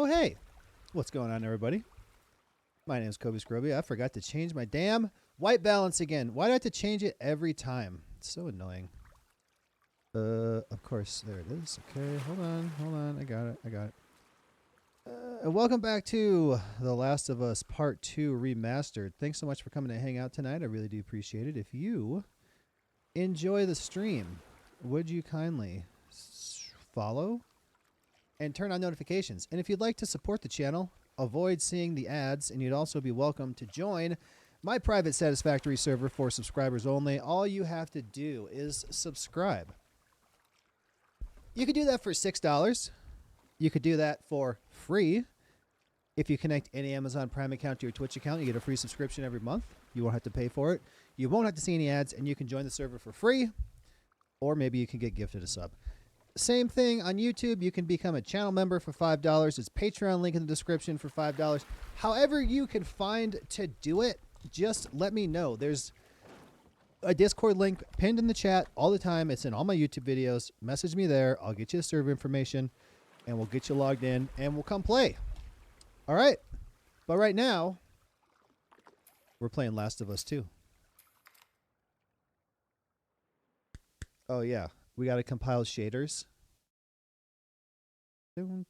Oh, hey. What's going on, everybody? My name is Kobe Scroby. I forgot to change my damn white balance again. Why do I have to change it every time? It's so annoying. Of course. There it is. Okay, hold on. I got it. And welcome back to The Last of Us Part 2 Remastered. Thanks so much for coming to hang out tonight. I really do appreciate it. If you enjoy the stream, would you kindly follow and turn on notifications? And if you'd like to support the channel, avoid seeing the ads, and you'd also be welcome to join my private Satisfactory server for subscribers only. All you have to do is subscribe. You could do that for $6. You could do that for free. If you connect any Amazon Prime account to your Twitch account, you get a free subscription every month. You won't have to pay for it. You won't have to see any ads, and you can join the server for free. Or maybe you can get gifted a sub. Same thing on YouTube. You can become a channel member for $5. It's Patreon link in the description for $5. However you can find to do it, just let me know. There's a Discord link pinned in the chat all the time. It's in all my YouTube videos. Message me there. I'll get you the server information, and we'll get you logged in, and we'll come play. All right. But right now, we're playing Last of Us 2. Oh, yeah. We got to compile shaders. I'm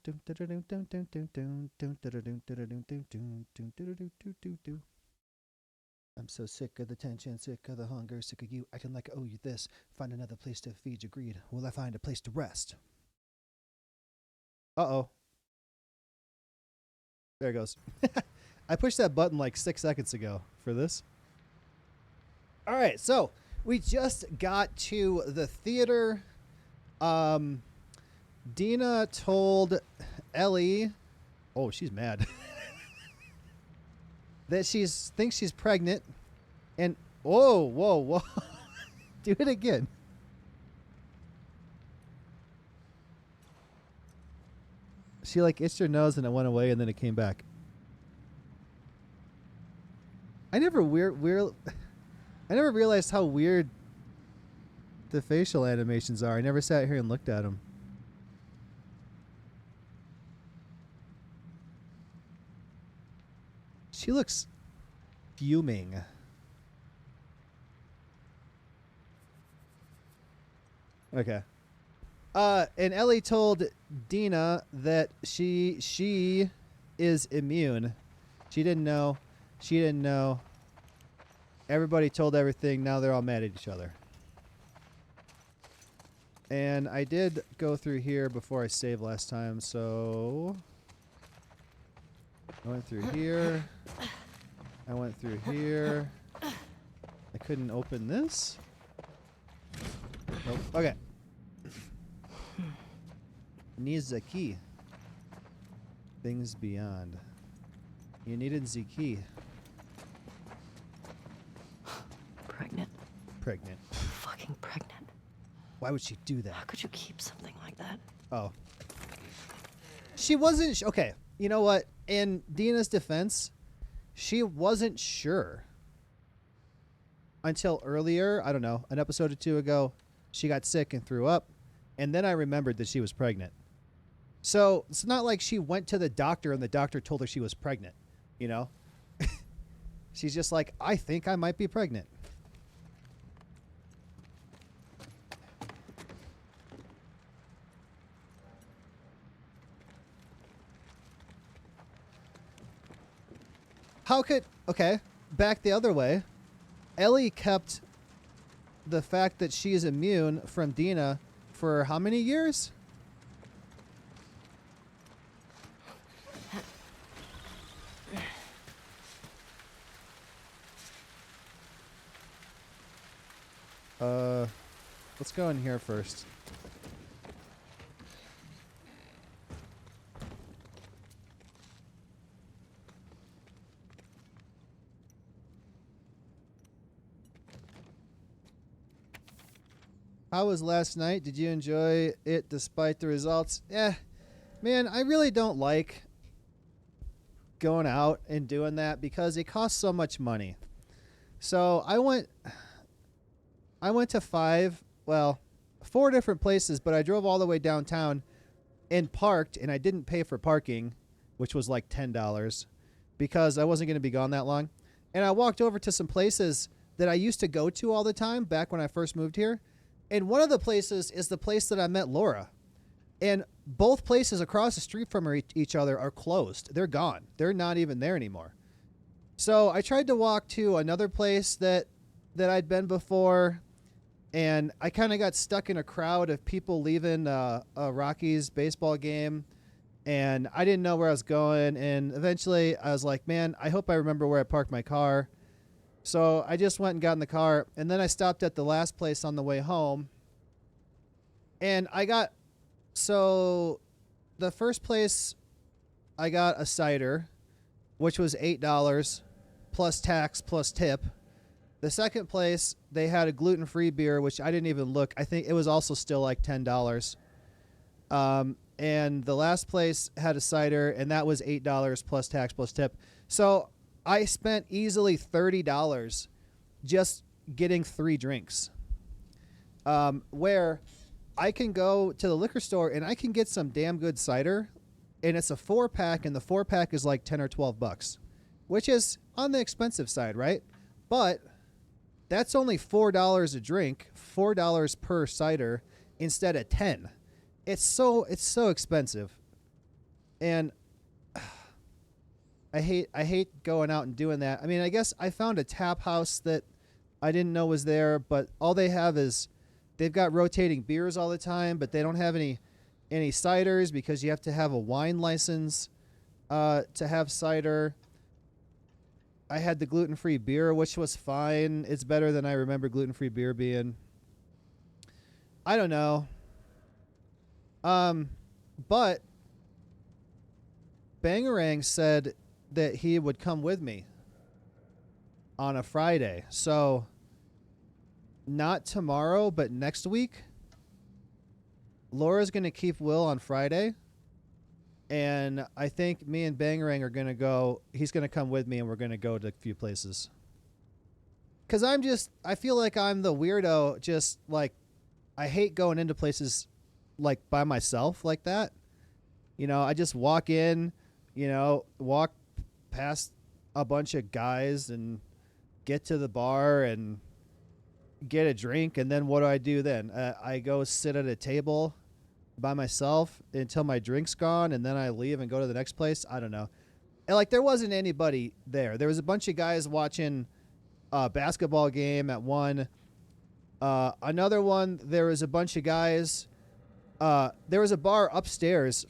so sick of the tension, sick of the hunger, sick of you acting like I owe you this. Find another place to feed your greed. Will I find a place to rest? Uh-oh. There it goes. I pushed that button like 6 seconds ago for this. All right, so we just got to the theater. Dina told Ellie, oh, she's mad, that thinks she's pregnant. And whoa. Do it again. She like itched her nose and it went away and then it came back. I never realized how weird the facial animations are. I never sat here and looked at them. She looks fuming. Okay. And Ellie told Dina that she is immune. She didn't know. Everybody told everything. Now they're all mad at each other. And I did go through here before I saved last time, so I went through here. I went through here. I couldn't open this. Nope. Okay. Needs a key. Things beyond. You needed the key. Pregnant. Fucking pregnant. Why would she do that? How could you keep something like that? Oh. She wasn't... okay, you know what? In Dina's defense, she wasn't sure. Until earlier, I don't know, an episode or two ago, she got sick and threw up. And then I remembered that she was pregnant. So it's not like she went to the doctor and the doctor told her she was pregnant, you know? She's just like, I think I might be pregnant. How could... okay, back the other way. Ellie kept the fact that she is immune from Dina for how many years? Let's go in here first. How was last night? Did you enjoy it despite the results? Man, I really don't like going out and doing that because it costs so much money. So I went to 4 different places, but I drove all the way downtown and parked, and I didn't pay for parking which was like $10 because I wasn't going to be gone that long. And I walked over to some places that I used to go to all the time back when I first moved here. And one of the places is the place that I met Laura. And both places across the street from each other are closed. They're gone. They're not even there anymore. So I tried to walk to another place that I'd been before, and I kind of got stuck in a crowd of people leaving a Rockies baseball game, and I didn't know where I was going. And eventually I was like, man, I hope I remember where I parked my car. So I just went and got in the car, and then I stopped at the last place on the way home, and so the first place I got a cider, which was $8 plus tax plus tip. The second place, they had a gluten-free beer, which I didn't even look. I think it was also still like $10. And the last place had a cider, and that was $8 plus tax plus tip. So I spent easily $30 just getting 3 drinks. Where I can go to the liquor store and I can get some damn good cider, and it's a 4-pack, and the 4-pack is like $10 or $12, which is on the expensive side, right? But that's only $4 a drink, $4 per cider instead of 10. It's so expensive, and I hate going out and doing that. I mean, I guess I found a tap house that I didn't know was there, but all they have is they've got rotating beers all the time, but they don't have any ciders because you have to have a wine license to have cider. I had the gluten-free beer, which was fine. It's better than I remember gluten-free beer being. I don't know. But Bangarang said that he would come with me on a Friday. So not tomorrow, but next week, Laura's going to keep Will on Friday. And I think me and Bangarang are going to go. He's going to come with me, and we're going to go to a few places. Because I feel like I'm the weirdo, just like, I hate going into places like by myself like that. You know, I just walk in, walk past a bunch of guys and get to the bar and get a drink. And then what do I do then? I go sit at a table by myself until my drink's gone, and then I leave and go to the next place. I don't know. And like, there wasn't anybody there. There was a bunch of guys watching a basketball game at one. Another one, there was a bunch of guys. There was a bar upstairs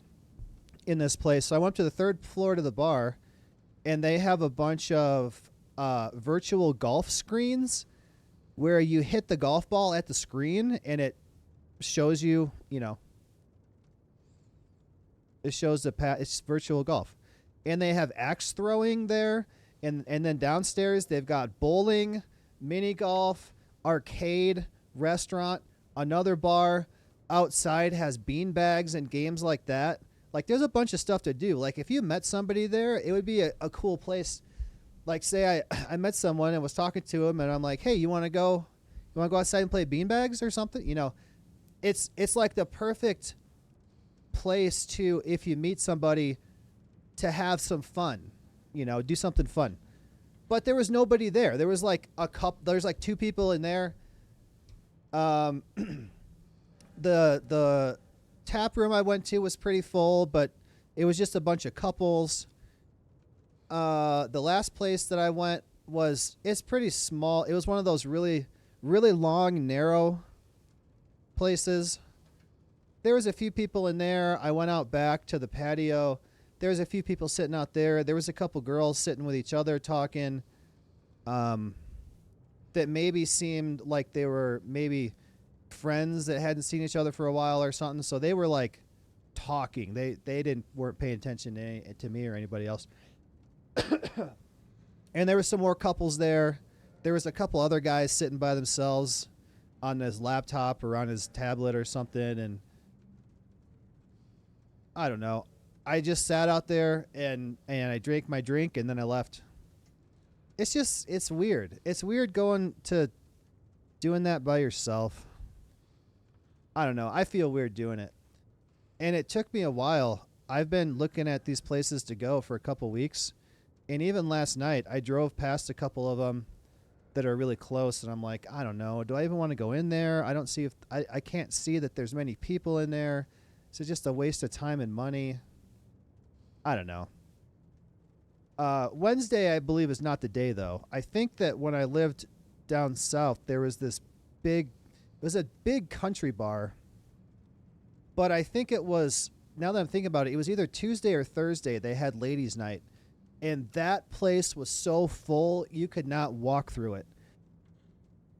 in this place. So I went to the 3rd floor to the bar, and they have a bunch of virtual golf screens where you hit the golf ball at the screen, and it shows you, it shows it's virtual golf. And they have axe throwing there. And then downstairs, they've got bowling, mini golf, arcade, restaurant, another bar. Outside has bean bags and games like that. Like, there's a bunch of stuff to do. Like, if you met somebody there, it would be a cool place. Like, say I met someone and was talking to him, and I'm like, hey, you want to go outside and play bean bags or something? It's like the perfect place to, if you meet somebody, to have some fun, do something fun. But there was nobody there. There was like there's like 2 people in there. The tap room I went to was pretty full, but it was just a bunch of couples. The last place that I went it's pretty small. It was one of those really, really long, narrow places. There was a few people in there. I went out back to the patio. There was a few people sitting out there. There was a couple girls sitting with each other talking, that maybe seemed like they were maybe friends that hadn't seen each other for a while or something. So they were like talking. They weren't paying attention to me or anybody else. And there was some more couples there. There was a couple other guys sitting by themselves on his laptop or on his tablet or something. And I don't know. I just sat out there and I drank my drink, and then I left. It's weird. It's weird doing that by yourself. I don't know. I feel weird doing it. And it took me a while I've been looking at these places to go for a couple weeks, and even last night I drove past a couple of them that are really close, and I'm like, I don't know, do I even want to go in there? I don't see if I can't see that there's many people in there. So just a waste of time and money. I don't know. Wednesday, I believe, is not the day, though. I think that when I lived down south, there was this it was a big country bar. But I think it was, now that I'm thinking about it, it was either Tuesday or Thursday. They had ladies' night. And that place was so full, you could not walk through it.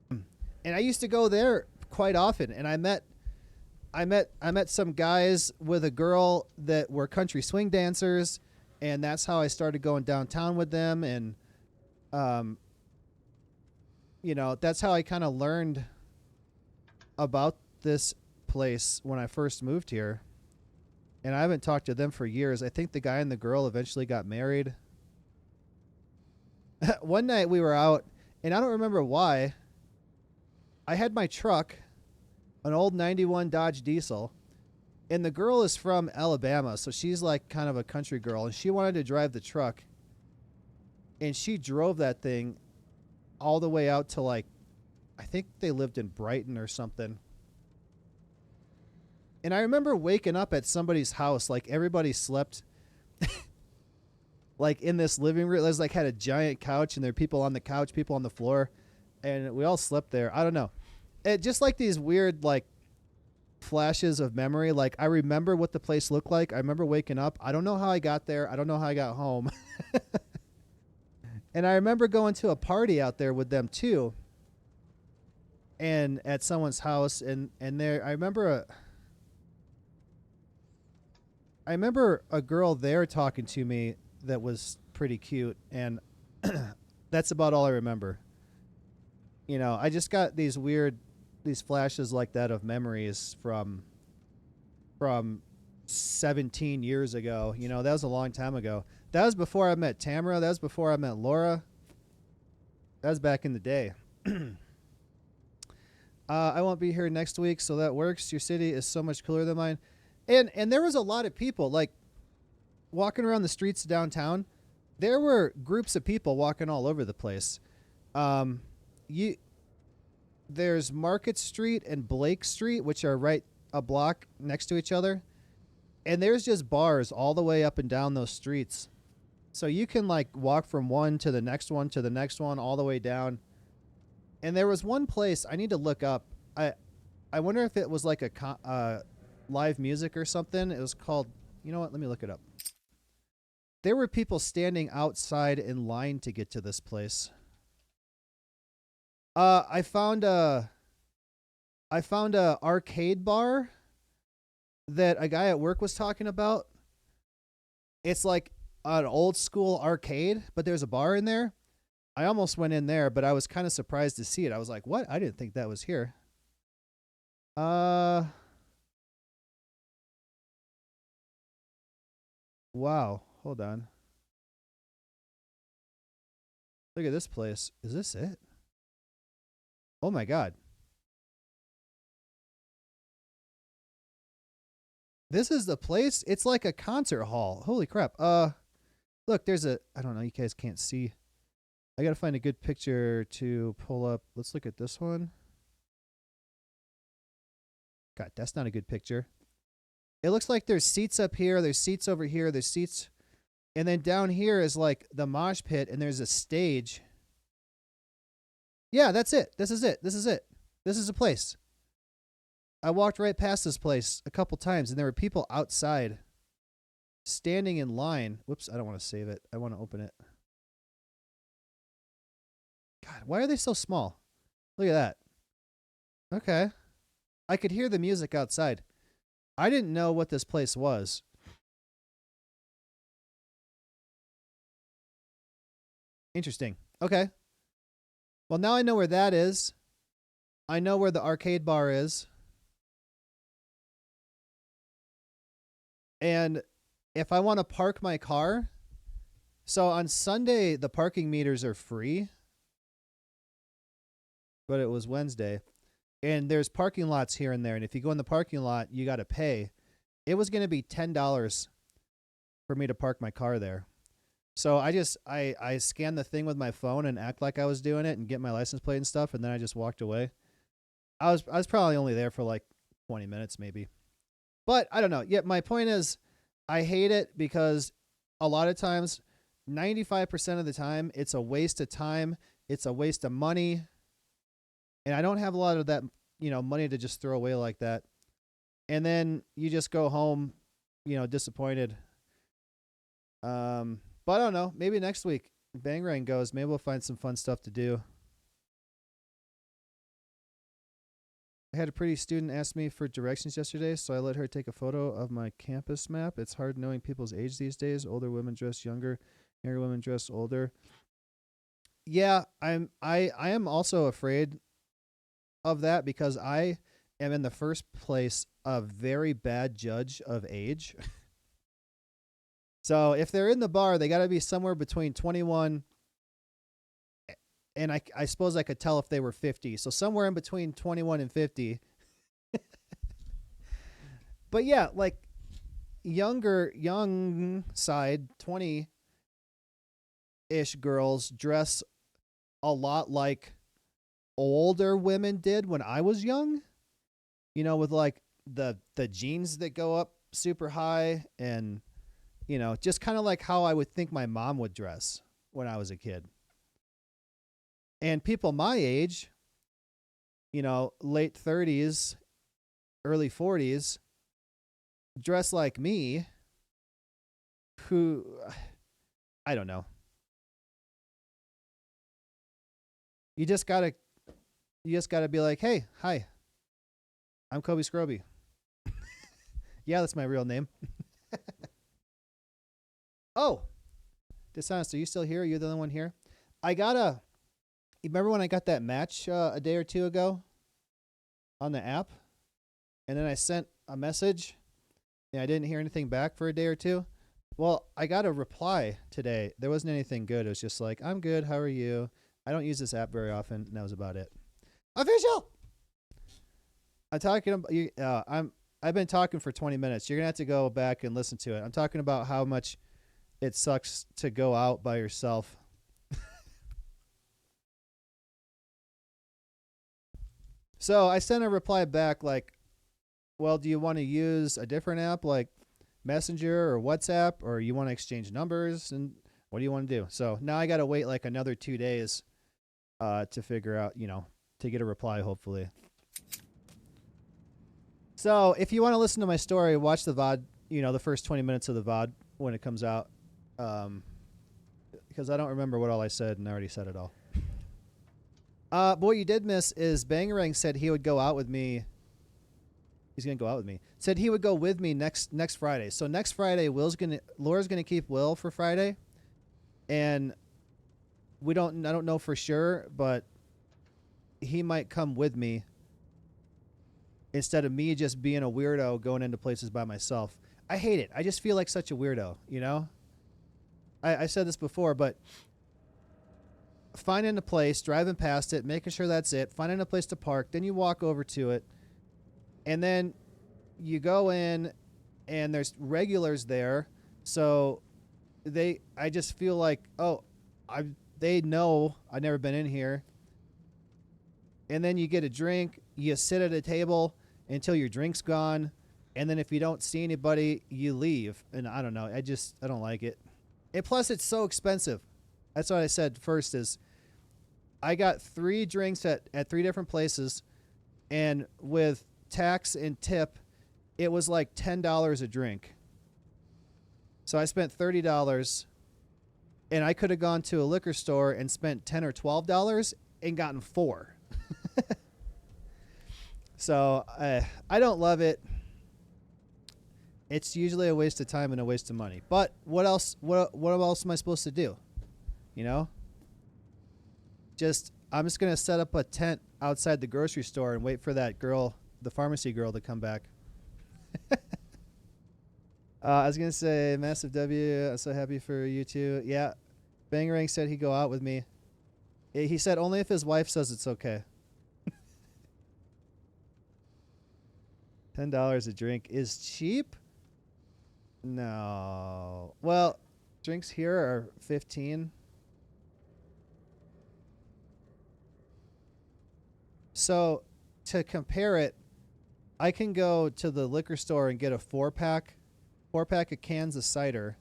And I used to go there quite often. And I met some guys with a girl that were country swing dancers. And that's how I started going downtown with them. And, you know, that's how I kind of learned about this place when I first moved here. And I haven't talked to them for years. I think the guy and the girl eventually got married. One night we were out, and I don't remember why. I had my truck, an old 91 Dodge Diesel, and the girl is from Alabama, so she's like kind of a country girl, and she wanted to drive the truck. And she drove that thing all the way out to, like, I think they lived in Brighton or something. And I remember waking up at somebody's house, like everybody slept like in this living room. It was like had a giant couch, and there were people on the couch, people on the floor, and we all slept there. I don't know. It just like these weird like flashes of memory. Like I remember what the place looked like. I remember waking up. I don't know how I got there. I don't know how I got home. And I remember going to a party out there with them too. And at someone's house, and there I remember a girl there talking to me that was pretty cute, and that's about all I remember. You know, I just got these flashes like that of memories from 17 years ago. You know, that was a long time ago. That was before I met Tamara. That was before I met Laura. That was back in the day. I won't be here next week, so that works. Your city is so much cooler than mine. And there was a lot of people, like, walking around the streets downtown. There were groups of people walking all over the place. There's Market Street and Blake Street, which are right a block next to each other. And there's just bars all the way up and down those streets. So you can, like, walk from one to the next one to the next one all the way down. And there was one place I need to look up. I wonder if it was like a live music or something. It was called, you know what? Let me look it up. There were people standing outside in line to get to this place. I found a arcade bar that a guy at work was talking about. It's like an old school arcade, but there's a bar in there. I almost went in there, but I was kind of surprised to see it. I was like, what? I didn't think that was here. Wow. Hold on. Look at this place. Is this it? Oh my God. This is the place. It's like a concert hall. Holy crap. Look, there's I don't know. You guys can't see. I got to find a good picture to pull up. Let's look at this one. God, that's not a good picture. It looks like there's seats up here. There's seats over here. There's seats. And then down here is like the mosh pit, and there's a stage. Yeah, that's it. This is it. This is it. This is a place. I walked right past this place a couple times, and there were people outside standing in line. Whoops, I don't want to save it. I want to open it. God, why are they so small? Look at that. Okay. I could hear the music outside. I didn't know what this place was. Interesting. Okay. Well, now I know where that is. I know where the arcade bar is. And if I want to park my car, so on Sunday, the parking meters are free. But it was Wednesday. And there's parking lots here and there. And if you go in the parking lot, you got to pay. It was going to be $10 for me to park my car there. So I scanned the thing with my phone and act like I was doing it and get my license plate and stuff, and then I just walked away. I was probably only there for like 20 minutes maybe. But I don't know. Yeah, my point is I hate it because a lot of times, 95% of the time, it's a waste of time, it's a waste of money. And I don't have a lot of that, money to just throw away like that. And then you just go home, disappointed. But I don't know. Maybe next week, Bangarang goes. Maybe we'll find some fun stuff to do. I had a pretty student ask me for directions yesterday, so I let her take a photo of my campus map. It's hard knowing people's age these days. Older women dress younger, younger women dress older. Yeah, I am also afraid of that because I am in the first place a very bad judge of age. So if they're in the bar, they got to be somewhere between 21 and I suppose I could tell if they were 50. So somewhere in between 21 and 50. But yeah, like young side 20-ish girls dress a lot like older women did when I was young. With like the jeans that go up super high and just kind of like how I would think my mom would dress when I was a kid. And people my age, late 30s, early 40s, dress like me, who, I don't know. You just gotta be like, hey, hi, I'm Kobe Scroby. Yeah, that's my real name. Oh, Dishonest, are you still here? Are you the only one here? You remember when I got that match a day or two ago on the app? And then I sent a message and I didn't hear anything back for a day or two. Well, I got a reply today. There wasn't anything good. It was just like, I'm good. How are you? I don't use this app very often. And that was about it. Official! I'm talking about you. I've been talking for 20 minutes. You're going to have to go back and listen to it. I'm talking about how much it sucks to go out by yourself. So I sent a reply back like, well, do you want to use a different app like Messenger or WhatsApp, or you want to exchange numbers? And what do you want to do? So now I got to wait like another 2 days to figure out, to get a reply, hopefully. So if you want to listen to my story, watch the VOD, the first 20 minutes of the VOD when it comes out. Because I don't remember what all I said, and I already said it all. But what you did miss is Bangarang said he would go out with me. He's gonna go out with me. Said he would go with me next Friday. So next Friday, Laura's gonna keep Will for Friday, and I don't know for sure, but he might come with me instead of me just being a weirdo going into places by myself. I hate it. I just feel like such a weirdo, I said this before, but finding a place, driving past it, making sure that's it, finding a place to park, then you walk over to it, and then you go in, and there's regulars there, so I just feel like, they know I've never been in here, and then you get a drink, you sit at a table until your drink's gone, and then if you don't see anybody, you leave, and I don't know, I don't like it. And plus, it's so expensive. That's what I said first is I got 3 drinks at 3 different places, and with tax and tip, it was like $10 a drink. So I spent $30, and I could have gone to a liquor store and spent $10 or $12 and gotten 4. So I don't love it. It's usually a waste of time and a waste of money. But what else? What else am I supposed to do? I'm just gonna set up a tent outside the grocery store and wait for that girl, the pharmacy girl, to come back. I was gonna say, Massive W. I'm so happy for you too. Yeah, Bangarang said he'd go out with me. He said only if his wife says it's okay. $10 a drink is cheap. No. Well, drinks here are 15. So to compare it, I can go to the liquor store and get a four pack of cans of cider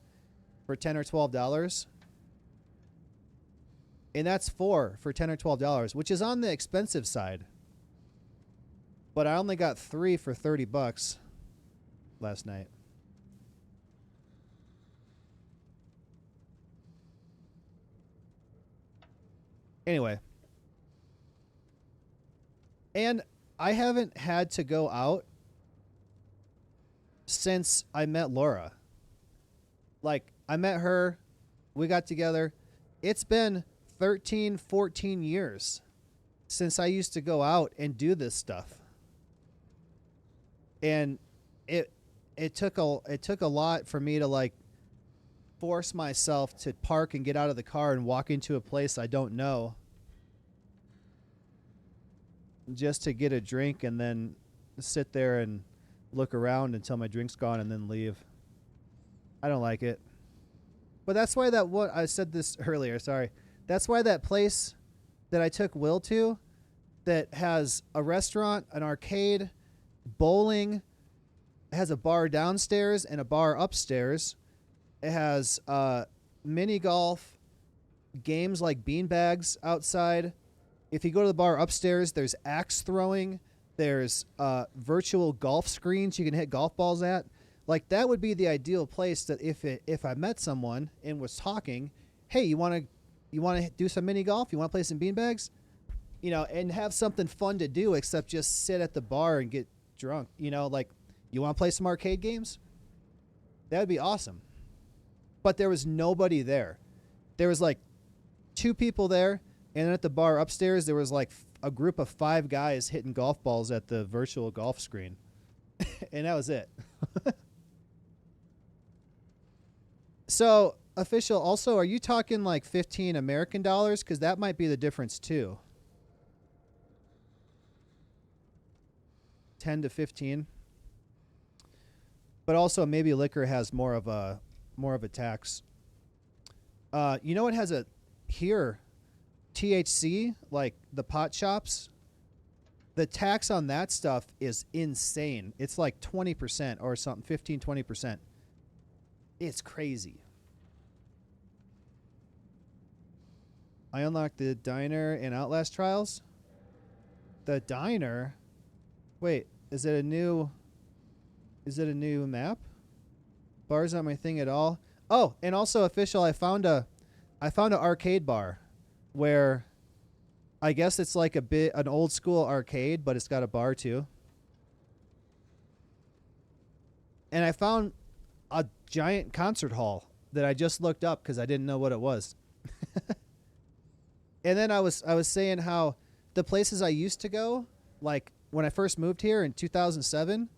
for $10 or $12. And that's four for $10 or $12, which is on the expensive side. But I only got three for $30 last night. Anyway, and I haven't had to go out since I met Laura. Like, I met her, we got together. It's been 13, 14 years since I used to go out and do this stuff. And it took a lot for me to like force myself to park and get out of the car and walk into a place I don't know just to get a drink and then sit there and look around until my drink's gone and then leave. I don't like it. But that's why that what I said this earlier, sorry. That's why that place that I took Will to that has a restaurant, an arcade, bowling, it has a bar downstairs and a bar upstairs. It has mini golf, games like beanbags outside. If you go to the bar upstairs, there's axe throwing. There's virtual golf screens you can hit golf balls at. Like, that would be the ideal place that if I met someone and was talking, hey, you want to do some mini golf? You want to play some beanbags? You know, and have something fun to do except just sit at the bar and get drunk. You know, like, you want to play some arcade games? That would be awesome. But there was nobody there. There was like two people there, and then at the bar upstairs there was like a group of 5 guys hitting golf balls at the virtual golf screen. And that was it. So, official, also, are you talking like 15 American dollars? Because that might be the difference too. 10 to 15. But also, maybe liquor has more of a tax. You know what has a here? THC, like the pot shops. The tax on that stuff is insane. It's like 20% or something, 15, 20%. It's crazy. I unlocked the diner and Outlast trials. The diner? Wait, is it a new map? Bar's not my thing at all. Oh, and also official, I found a arcade bar where I guess it's like an old school arcade, but it's got a bar too. And I found a giant concert hall that I just looked up because I didn't know what it was. And then I was saying how the places I used to go, like when I first moved here in 2007,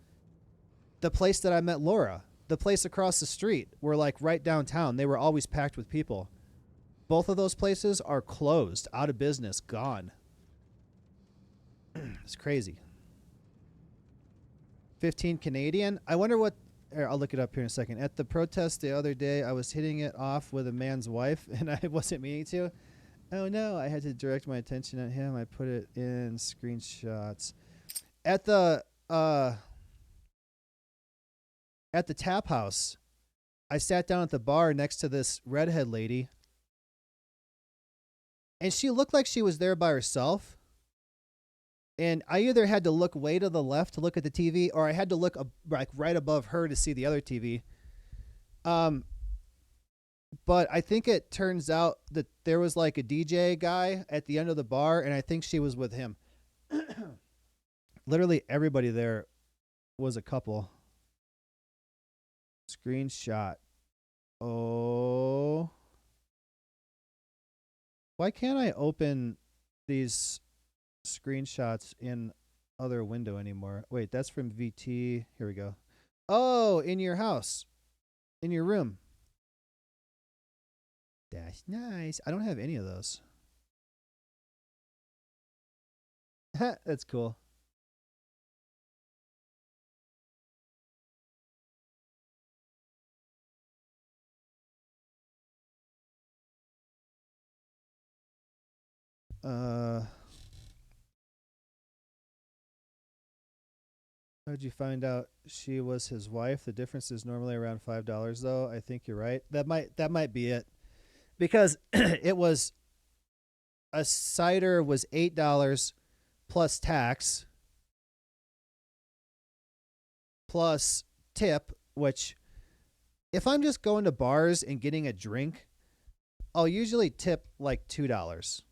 the place that I met Laura, the place across the street, were like right downtown. They were always packed with people. Both of those places are closed, out of business, gone. It's crazy. 15 Canadian. I wonder what. Here, I'll look it up here in a second. At the protest the other day, I was hitting it off with a man's wife, and I wasn't meaning to. Oh no! I had to direct my attention at him. I put it in screenshots. At the tap house, I sat down at the bar next to this redhead lady, and she looked like she was there by herself. And I either had to look way to the left to look at the TV, or I had to look like right above her to see the other TV. But I think it turns out that there was like a DJ guy at the end of the bar, and I think she was with him. Literally everybody there was a couple. Screenshot. Oh. Why can't I open these screenshots in other window anymore? Wait, that's from VT. Here we go. Oh, in your house. In your room. That's nice. I don't have any of those. That's cool. How'd you find out she was his wife? The difference is normally around $5 though. I think you're right. That might be it. Because it was a cider was $8 plus tax plus tip, which if I'm just going to bars and getting a drink, I'll usually tip like $2.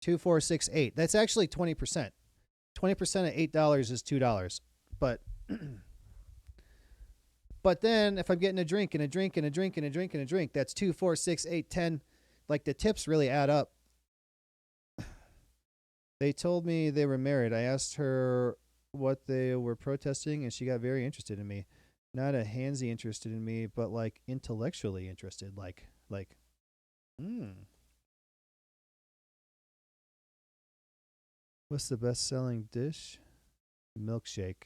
2, 4, 6, 8. That's actually 20%. 20% of $8 is $2. But but then if I'm getting a drink and a drink and a drink and a drink and a drink, that's 2, 4, 6, 8, 10. Like the tips really add up. They told me they were married. I asked her what they were protesting, and she got very interested in me. Not a handsy interested in me, but like intellectually interested. Hmm. What's the best-selling dish? Milkshake.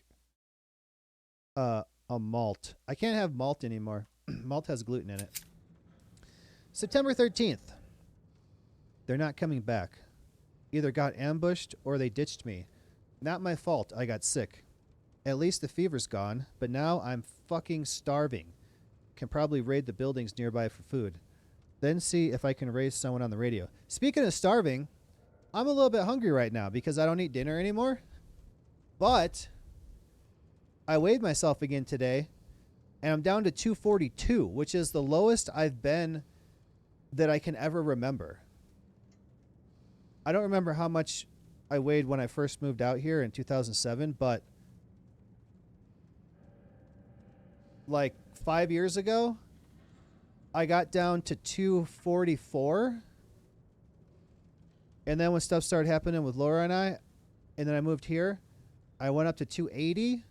A malt. I can't have malt anymore. Malt has gluten in it. September 13th. They're not coming back. Either got ambushed or they ditched me. Not my fault. I got sick. At least the fever's gone, but now I'm fucking starving. Can probably raid the buildings nearby for food. Then see if I can raise someone on the radio. Speaking of starving, I'm a little bit hungry right now because I don't eat dinner anymore. But I weighed myself again today, and I'm down to 242, which is the lowest I've been that I can ever remember. I don't remember how much I weighed when I first moved out here in 2007, but like 5 years ago, I got down to 244. And then when stuff started happening with Laura and I, and then I moved here, I went up to 280.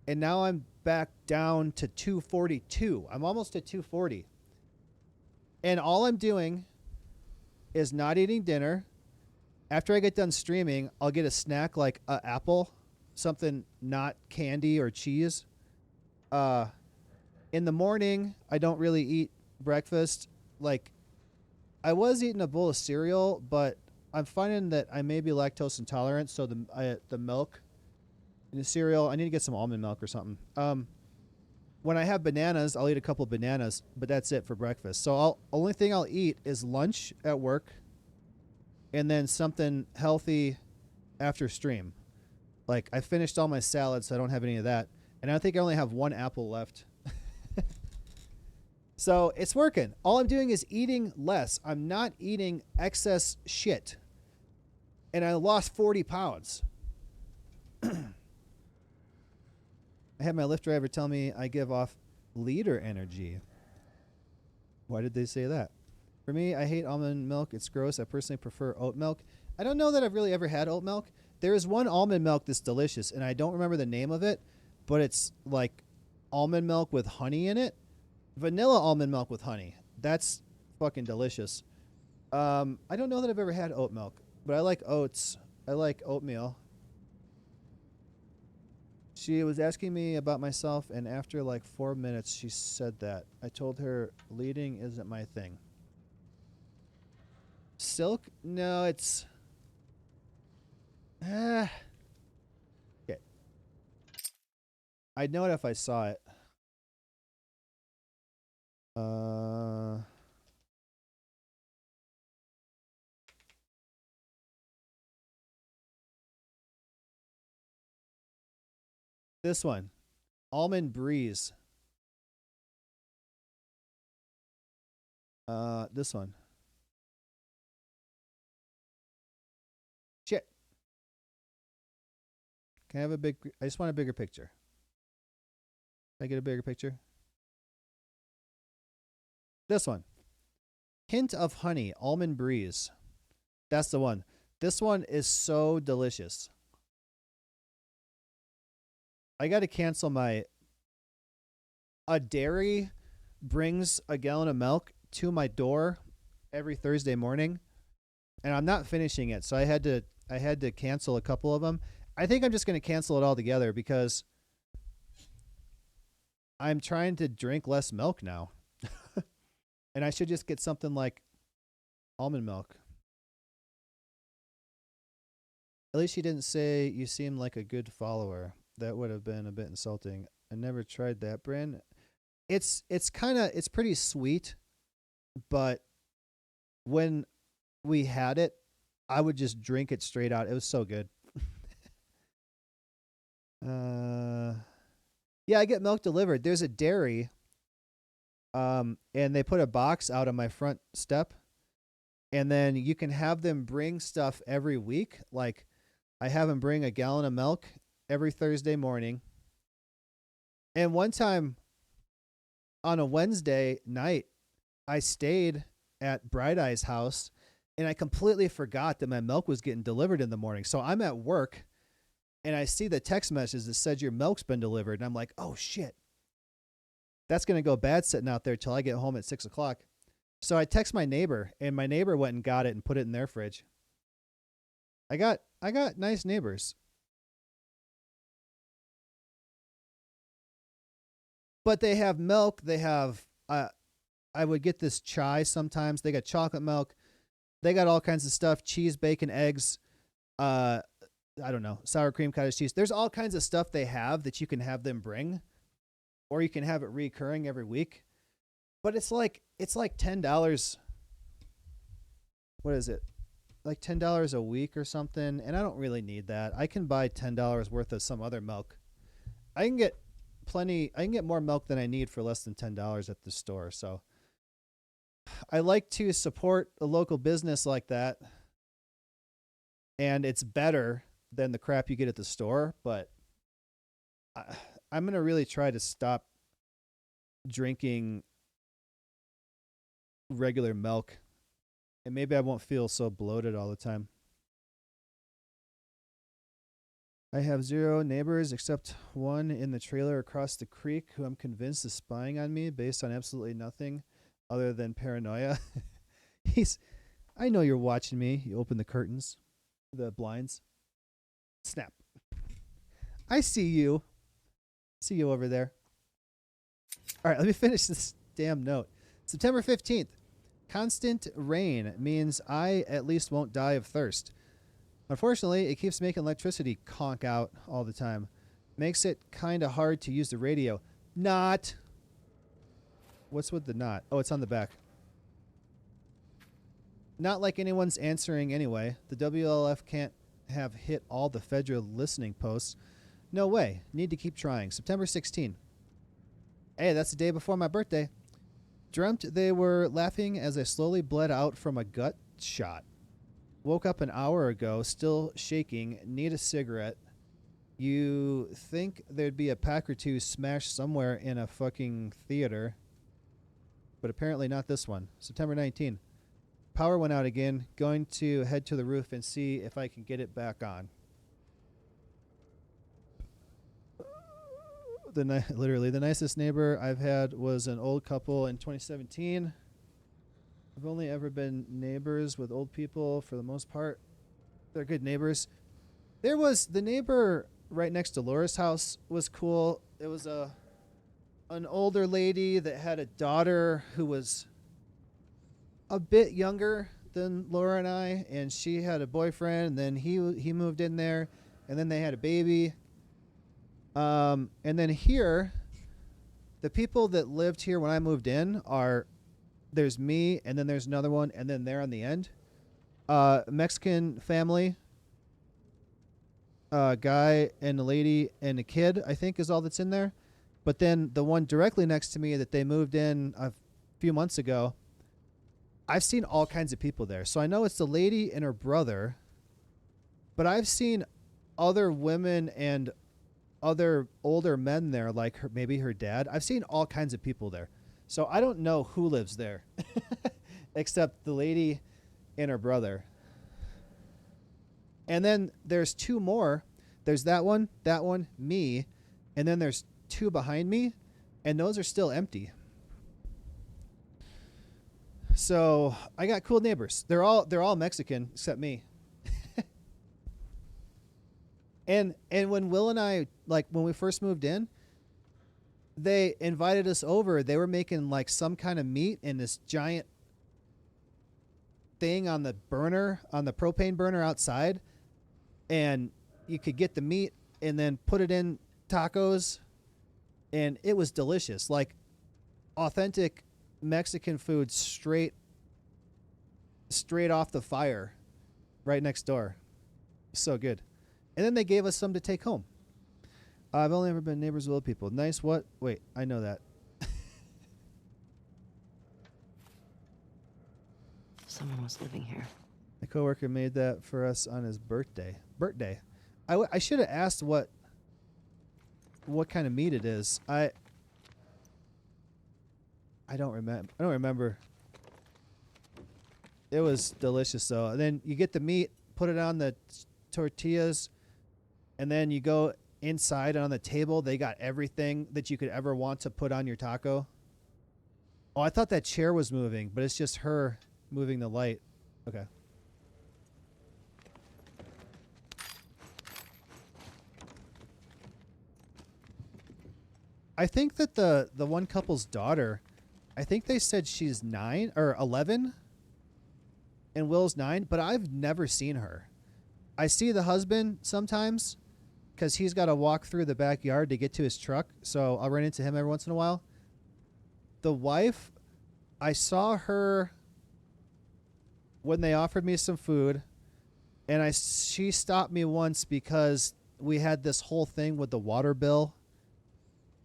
And now I'm back down to 242. I'm almost at 240. And all I'm doing is not eating dinner. After I get done streaming, I'll get a snack like an apple, something not candy or cheese. In the morning, I don't really eat breakfast. Like, I was eating a bowl of cereal, but I'm finding that I may be lactose intolerant, so the milk in the cereal, I need to get some almond milk or something. When I have bananas, I'll eat a couple of bananas, but that's it for breakfast. So only thing I'll eat is lunch at work, and then something healthy after stream. Like, I finished all my salads, so I don't have any of that, and I think I only have one apple left. So it's working. All I'm doing is eating less. I'm not eating excess shit. And I lost 40 pounds. I had my Lyft driver tell me I give off leader energy. Why did they say that? For me, I hate almond milk. It's gross. I personally prefer oat milk. I don't know that I've really ever had oat milk. There is one almond milk that's delicious, and I don't remember the name of it, but it's like almond milk with honey in it. Vanilla almond milk with honey. That's fucking delicious. I don't know that I've ever had oat milk, but I like oats. I like oatmeal. She was asking me about myself, and after like 4 minutes, she said that. I told her leading isn't my thing. Silk? No, it's... Okay. I'd know it if I saw it. This one. Almond Breeze. This one. Shit. Can I have a big... I just want a bigger picture. Can I get a bigger picture? This one. Hint of honey. Almond Breeze. That's the one. This one is so delicious. I got to cancel my... A dairy brings a gallon of milk to my door every Thursday morning, and I'm not finishing it, so I had to cancel a couple of them. I think I'm just going to cancel it all together because I'm trying to drink less milk now. And I should just get something like Almond milk. At least she didn't say you seem like a good follower. That would have been a bit insulting. I never tried that brand. It's pretty sweet, but when we had it, I would just drink it straight out. It was so good. Yeah, I get milk delivered. There's a dairy, and they put a box out on my front step, and then you can have them bring stuff every week. Like, I have them bring a gallon of milk every Thursday morning. And one time on a Wednesday night, I stayed at Bright Eye's house, and I completely forgot that my milk was getting delivered in the morning. So I'm at work, and I see the text message that says your milk's been delivered. And I'm like, oh, shit. That's going to go bad sitting out there till I get home at 6 o'clock. So I text my neighbor, and my neighbor went and got it and put it in their fridge. I got nice neighbors. But they have milk. They have, I would get this chai sometimes. They got chocolate milk. They got all kinds of stuff, cheese, bacon, eggs, I don't know, sour cream, cottage cheese. There's all kinds of stuff they have that you can have them bring, or you can have it recurring every week. But it's like $10. What is it? Like $10 a week or something, and I don't really need that. I can buy $10 worth of some other milk. I can get more milk than I need for less than $10 at the store. So I like to support a local business like that. And it's better than the crap you get at the store, but I'm going to really try to stop drinking regular milk, and maybe I won't feel so bloated all the time. I have 0 neighbors except one in the trailer across the creek who I'm convinced is spying on me based on absolutely nothing other than paranoia. I know you're watching me. You open the curtains, the blinds. Snap. I see you. See you over there. All right, let me finish this damn note. September 15th. Constant rain means I at least won't die of thirst. Unfortunately, it keeps making electricity conk out all the time. Makes it kind of hard to use the radio. Not. What's with the not? Oh, it's on the back. Not like anyone's answering anyway. The WLF can't have hit all the federal listening posts. No way. Need to keep trying. September 16. Hey, that's the day before my birthday. Dreamt they were laughing as I slowly bled out from a gut shot. Woke up an hour ago, still shaking, need a cigarette. You think there'd be a pack or two smashed somewhere in a fucking theater, but apparently not this one. September 19. Power went out again. Going to head to the roof and see if I can get it back on. Literally, the nicest neighbor I've had was an old couple in 2017. I've only ever been neighbors with old people for the most part. They're good neighbors. There was the neighbor right next to Laura's house was cool. It was an older lady that had a daughter who was a bit younger than Laura and I, and she had a boyfriend, and then he moved in there, and then they had a baby. And then here, the people that lived here when I moved in there's me, and then there's another one, and then there on the end, Mexican family, guy and a lady and a kid, I think is all that's in there. But then the one directly next to me that they moved in a few months ago, I've seen all kinds of people there. So I know it's the lady and her brother, but I've seen other women and other older men there, like maybe her dad. I've seen all kinds of people there. So I don't know who lives there except the lady and her brother. And then there's 2 more. There's that one, me, and then there's 2 behind me, and those are still empty. So I got cool neighbors. They're all Mexican except me. and when Will and I, like when we first moved in, they invited us over. They were making like some kind of meat in this giant thing on the burner, on the propane burner outside, and you could get the meat and then put it in tacos, and it was delicious. Like authentic Mexican food straight off the fire right next door. So good. And then they gave us some to take home. I've only ever been neighbors with old people. Nice what? Wait, I know that. Someone was living here. A coworker made that for us on his birthday. I should have asked what kind of meat it is. I don't remember. It was delicious though. And then you get the meat, put it on the tortillas, and then you go inside on the table. They got everything that you could ever want to put on your taco. Oh, I thought that chair was moving, but it's just her moving the light. Okay. I think that the one couple's daughter, I think they said she's 9 or 11 and Will's 9, but I've never seen her. I see the husband sometimes because he's got to walk through the backyard to get to his truck, so I'll run into him every once in a while. The wife, I saw her when they offered me some food, and she stopped me once because we had this whole thing with the water bill,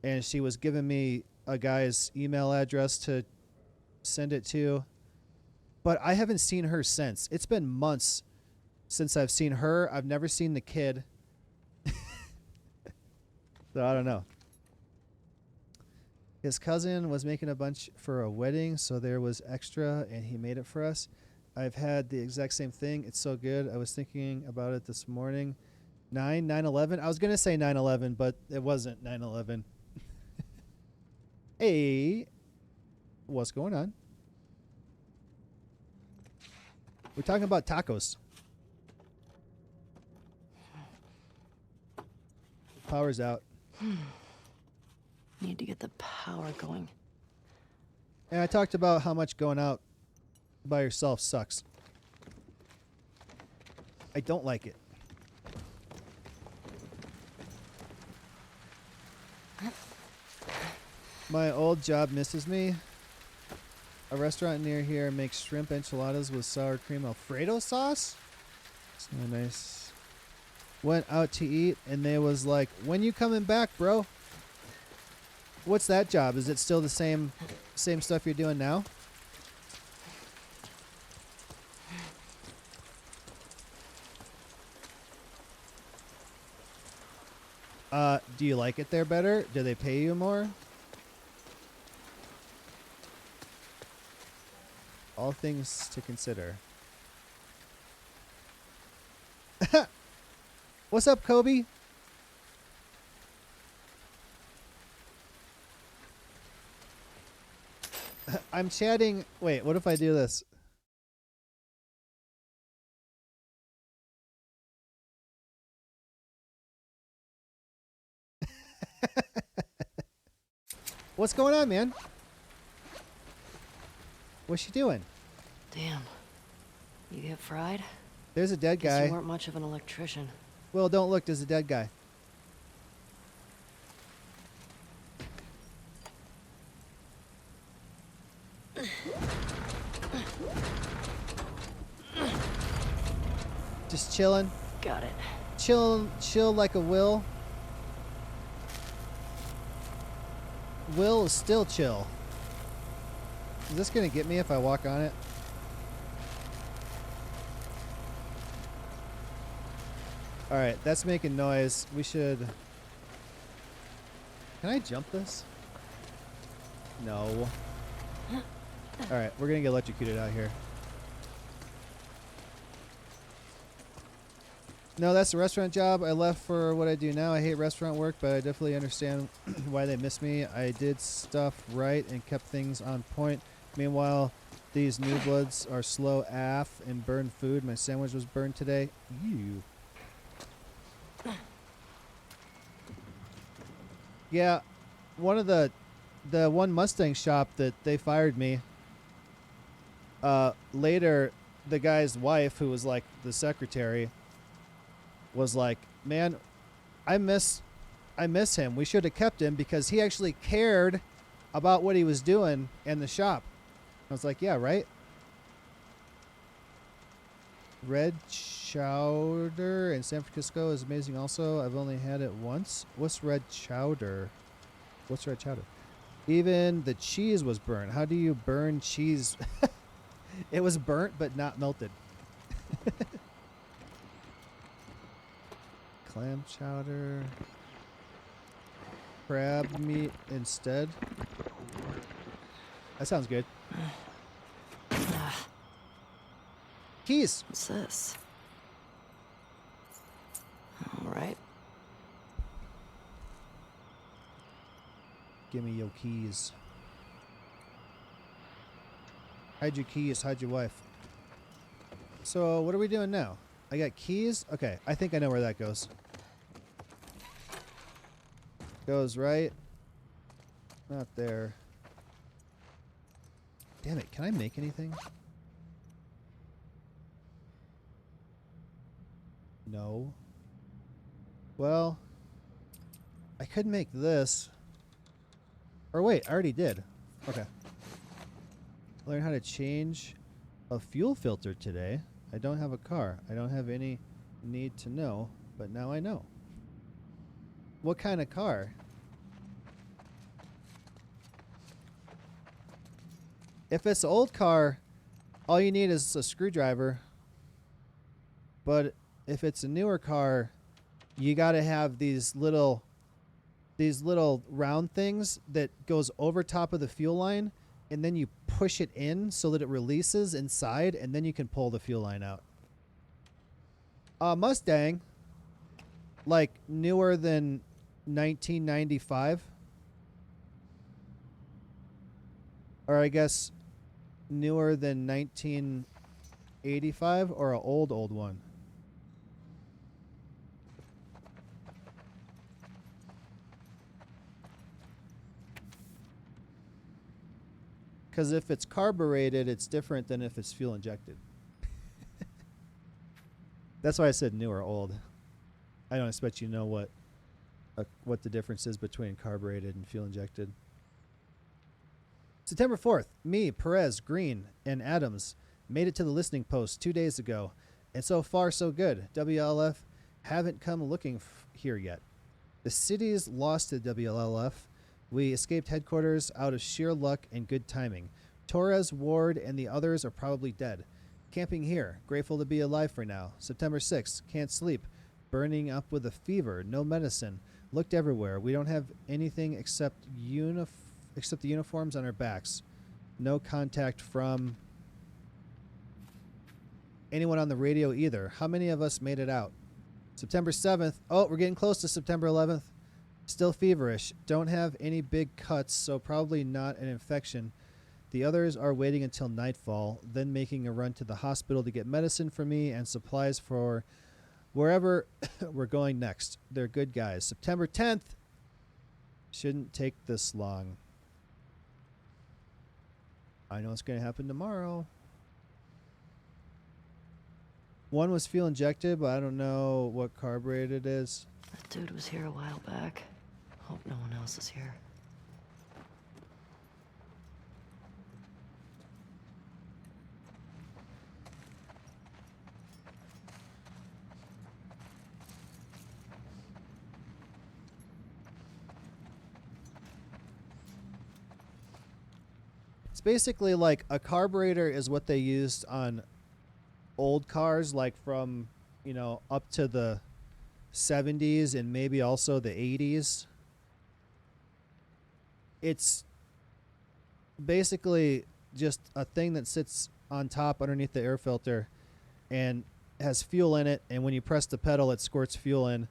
and she was giving me a guy's email address to send it to. But I haven't seen her since. It's been months since I've seen her. I've never seen the kid. So I don't know. His cousin was making a bunch for a wedding, so there was extra, and he made it for us. I've had the exact same thing. It's so good. I was thinking about it this morning. 9/11. I was going to say 9/11, but it wasn't 9/11. Hey, what's going on? We're talking about tacos. Power's out. Need to get the power going. And I talked about how much going out by yourself sucks. I don't like it. My old job misses me. A restaurant near here makes shrimp enchiladas with sour cream Alfredo sauce. It's not nice. Went out to eat and they was like, "When you coming back, bro?" What's that job? Is it still the same stuff you're doing now? Do you like it there better? Do they pay you more? All things to consider. What's up, Kobe? I'm chatting. Wait, what if I do this? What's going on, man? What's she doing? Damn. You get fried? There's a dead Guess guy. you weren't much of an electrician. Well, don't look. There's a dead guy. Just chilling. Got it. Chill like a Will. Will is still chill. Is this gonna get me if I walk on it? Alright, that's making noise. We should... Can I jump this? No. Alright, we're gonna get electrocuted out here. No, that's the restaurant job. I left for what I do now. I hate restaurant work, but I definitely understand why they miss me. I did stuff right and kept things on point. Meanwhile, these new bloods are slow AF and burn food. My sandwich was burned today. Ew. Yeah, one of the one Mustang shop that they fired me. Later, the guy's wife, who was like the secretary, was like, man, I miss him. We should have kept him because he actually cared about what he was doing in the shop. I was like, yeah, right. Red chowder in San Francisco is amazing also. I've only had it once. What's red chowder? What's red chowder? Even the cheese was burnt. How do you burn cheese? It was burnt but not melted. Clam chowder. Crab meat instead. That sounds good. Keys. What's this? All right. Give me your keys. Hide your keys, hide your wife. So what are we doing now? I got keys. Okay, I think I know where that goes. Goes right. Not there. Damn it, can I make anything? No. Well, I could make this. Or wait, I already did. Okay. Learn how to change a fuel filter today. I don't have a car. I don't have any need to know, but now I know. What kind of car? If it's an old car, all you need is a screwdriver. But if it's a newer car, you got to have these little round things that goes over top of the fuel line, and then you push it in so that it releases inside, and then you can pull the fuel line out. Mustang, like newer than 1995, or I guess newer than 1985, or an old one. Because if it's carbureted, it's different than if it's fuel injected. That's why I said new or old. I don't expect you to know what the difference is between carbureted and fuel injected. September 4th, me, Perez, Green, and Adams made it to the listening post 2 days ago. And so far, so good. WLF haven't come looking here yet. The city's lost to WLF. We escaped headquarters out of sheer luck and good timing. Torres, Ward, and the others are probably dead. Camping here. Grateful to be alive for now. September 6th. Can't sleep. Burning up with a fever. No medicine. Looked everywhere. We don't have anything except the uniforms on our backs. No contact from anyone on the radio either. How many of us made it out? September 7th. Oh, we're getting close to September 11th. Still feverish. Don't have any big cuts, so probably not an infection. The others are waiting until nightfall, then making a run to the hospital to get medicine for me and supplies for wherever we're going next. They're good guys. September 10th. Shouldn't take this long. I know what's going to happen tomorrow. One was fuel injected, but I don't know what carbureted it is. That dude was here a while back. Hope no one else is here. It's basically like a carburetor is what they used on old cars, like from, up to the 70s and maybe also the 80s. It's basically just a thing that sits on top underneath the air filter and has fuel in it, and when you press the pedal it squirts fuel in.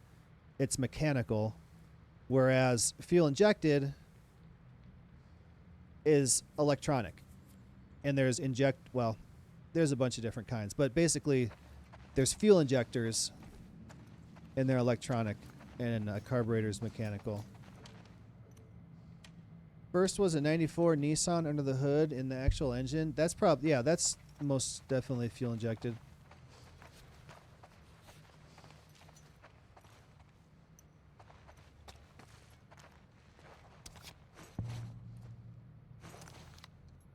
It's mechanical, whereas fuel injected is electronic. And there's there's a bunch of different kinds, but basically there's fuel injectors and they're electronic, and carburetor's mechanical. First was a 94 Nissan under the hood in the actual engine. That's probably, that's most definitely fuel injected.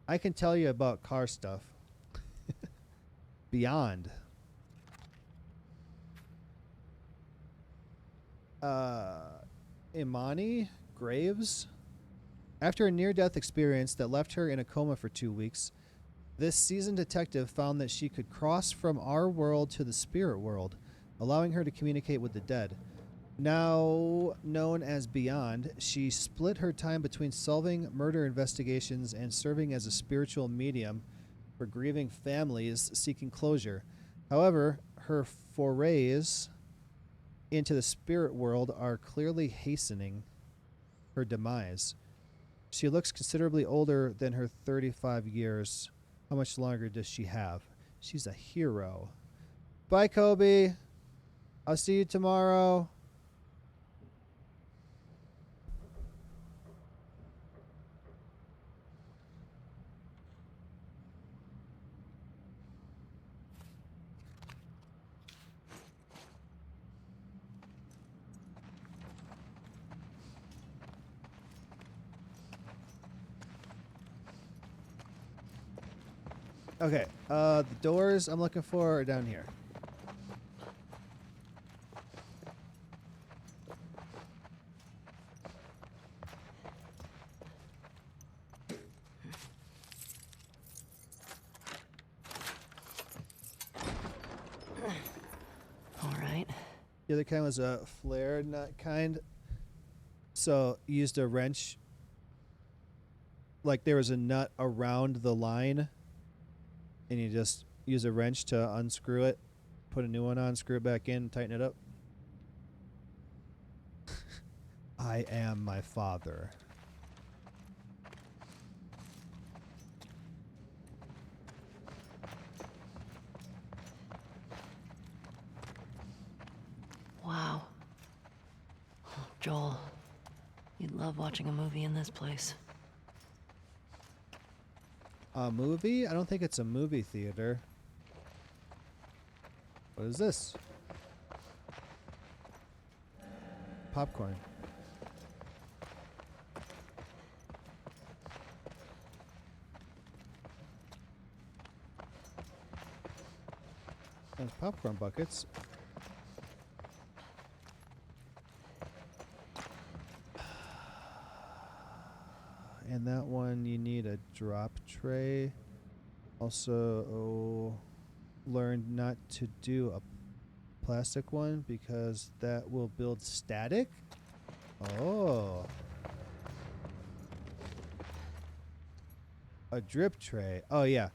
I can tell you about car stuff. Beyond. Imani Graves. After a near-death experience that left her in a coma for 2 weeks, this seasoned detective found that she could cross from our world to the spirit world, allowing her to communicate with the dead. Now known as Beyond, she split her time between solving murder investigations and serving as a spiritual medium for grieving families seeking closure. However, her forays into the spirit world are clearly hastening her demise. She looks considerably older than her 35 years. How much longer does she have? She's a hero. Bye, Kobe. I'll see you tomorrow. Okay, the doors I'm looking for are down here. All right. The other kind was a flare nut kind. So you used a wrench. Like there was a nut around the line, and you just use a wrench to unscrew it, put a new one on, screw it back in, tighten it up. I am my father. Wow. Oh, Joel, you'd love watching a movie in this place. A movie? I don't think it's a movie theater. What is this? Popcorn. There's popcorn buckets. And that one you need a drop tray. Also, learned not to do a plastic one because that will build static. Oh. A drip tray. Oh, yeah.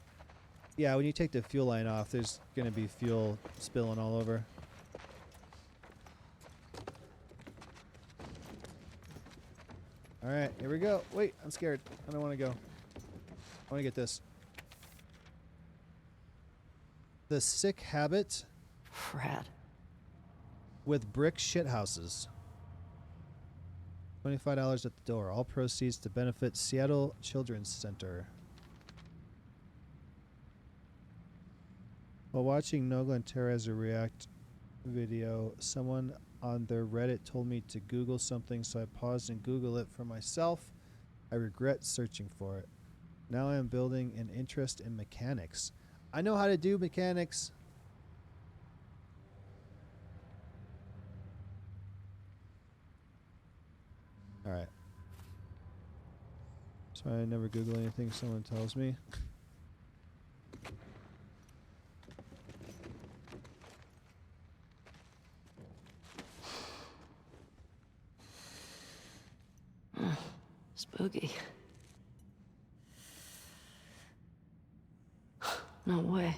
Yeah, when you take the fuel line off, there's going to be fuel spilling all over. All right, here we go. Wait, I'm scared. I don't want to go. I want to get this. The Sick Habit Frat. with brick shithouses. $25 at the door. All proceeds to benefit Seattle Children's Center. While watching Nogla and Tereza react video, someone on their Reddit told me to Google something, so I paused and Googled it for myself. I regret searching for it. Now I am building an interest in mechanics. I know how to do mechanics. All right. So I never Google anything someone tells me. Spooky. No way.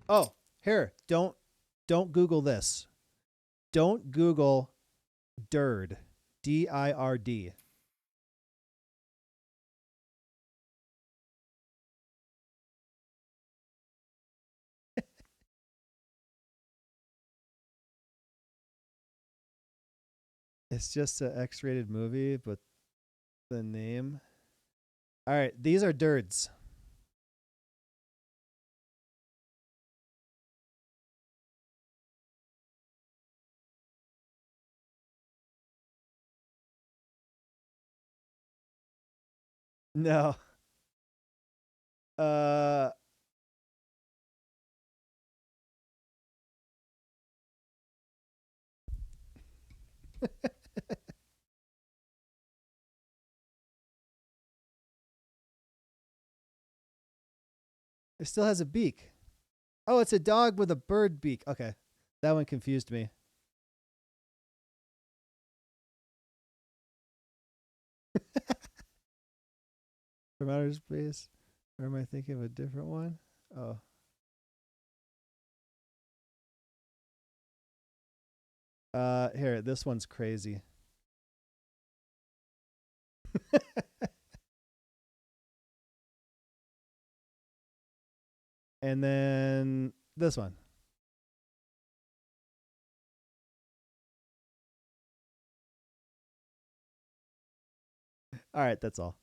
Oh, here. Don't Google this. Don't Google DIRD. DIRD. It's just an X-rated movie, but the name. All right, these are DIRDs. No. It still has a beak. Oh, it's a dog with a bird beak. Okay. That one confused me. From outer space. Or am I thinking of a different one? Oh. Here, this one's crazy. And then this one. All right, that's all.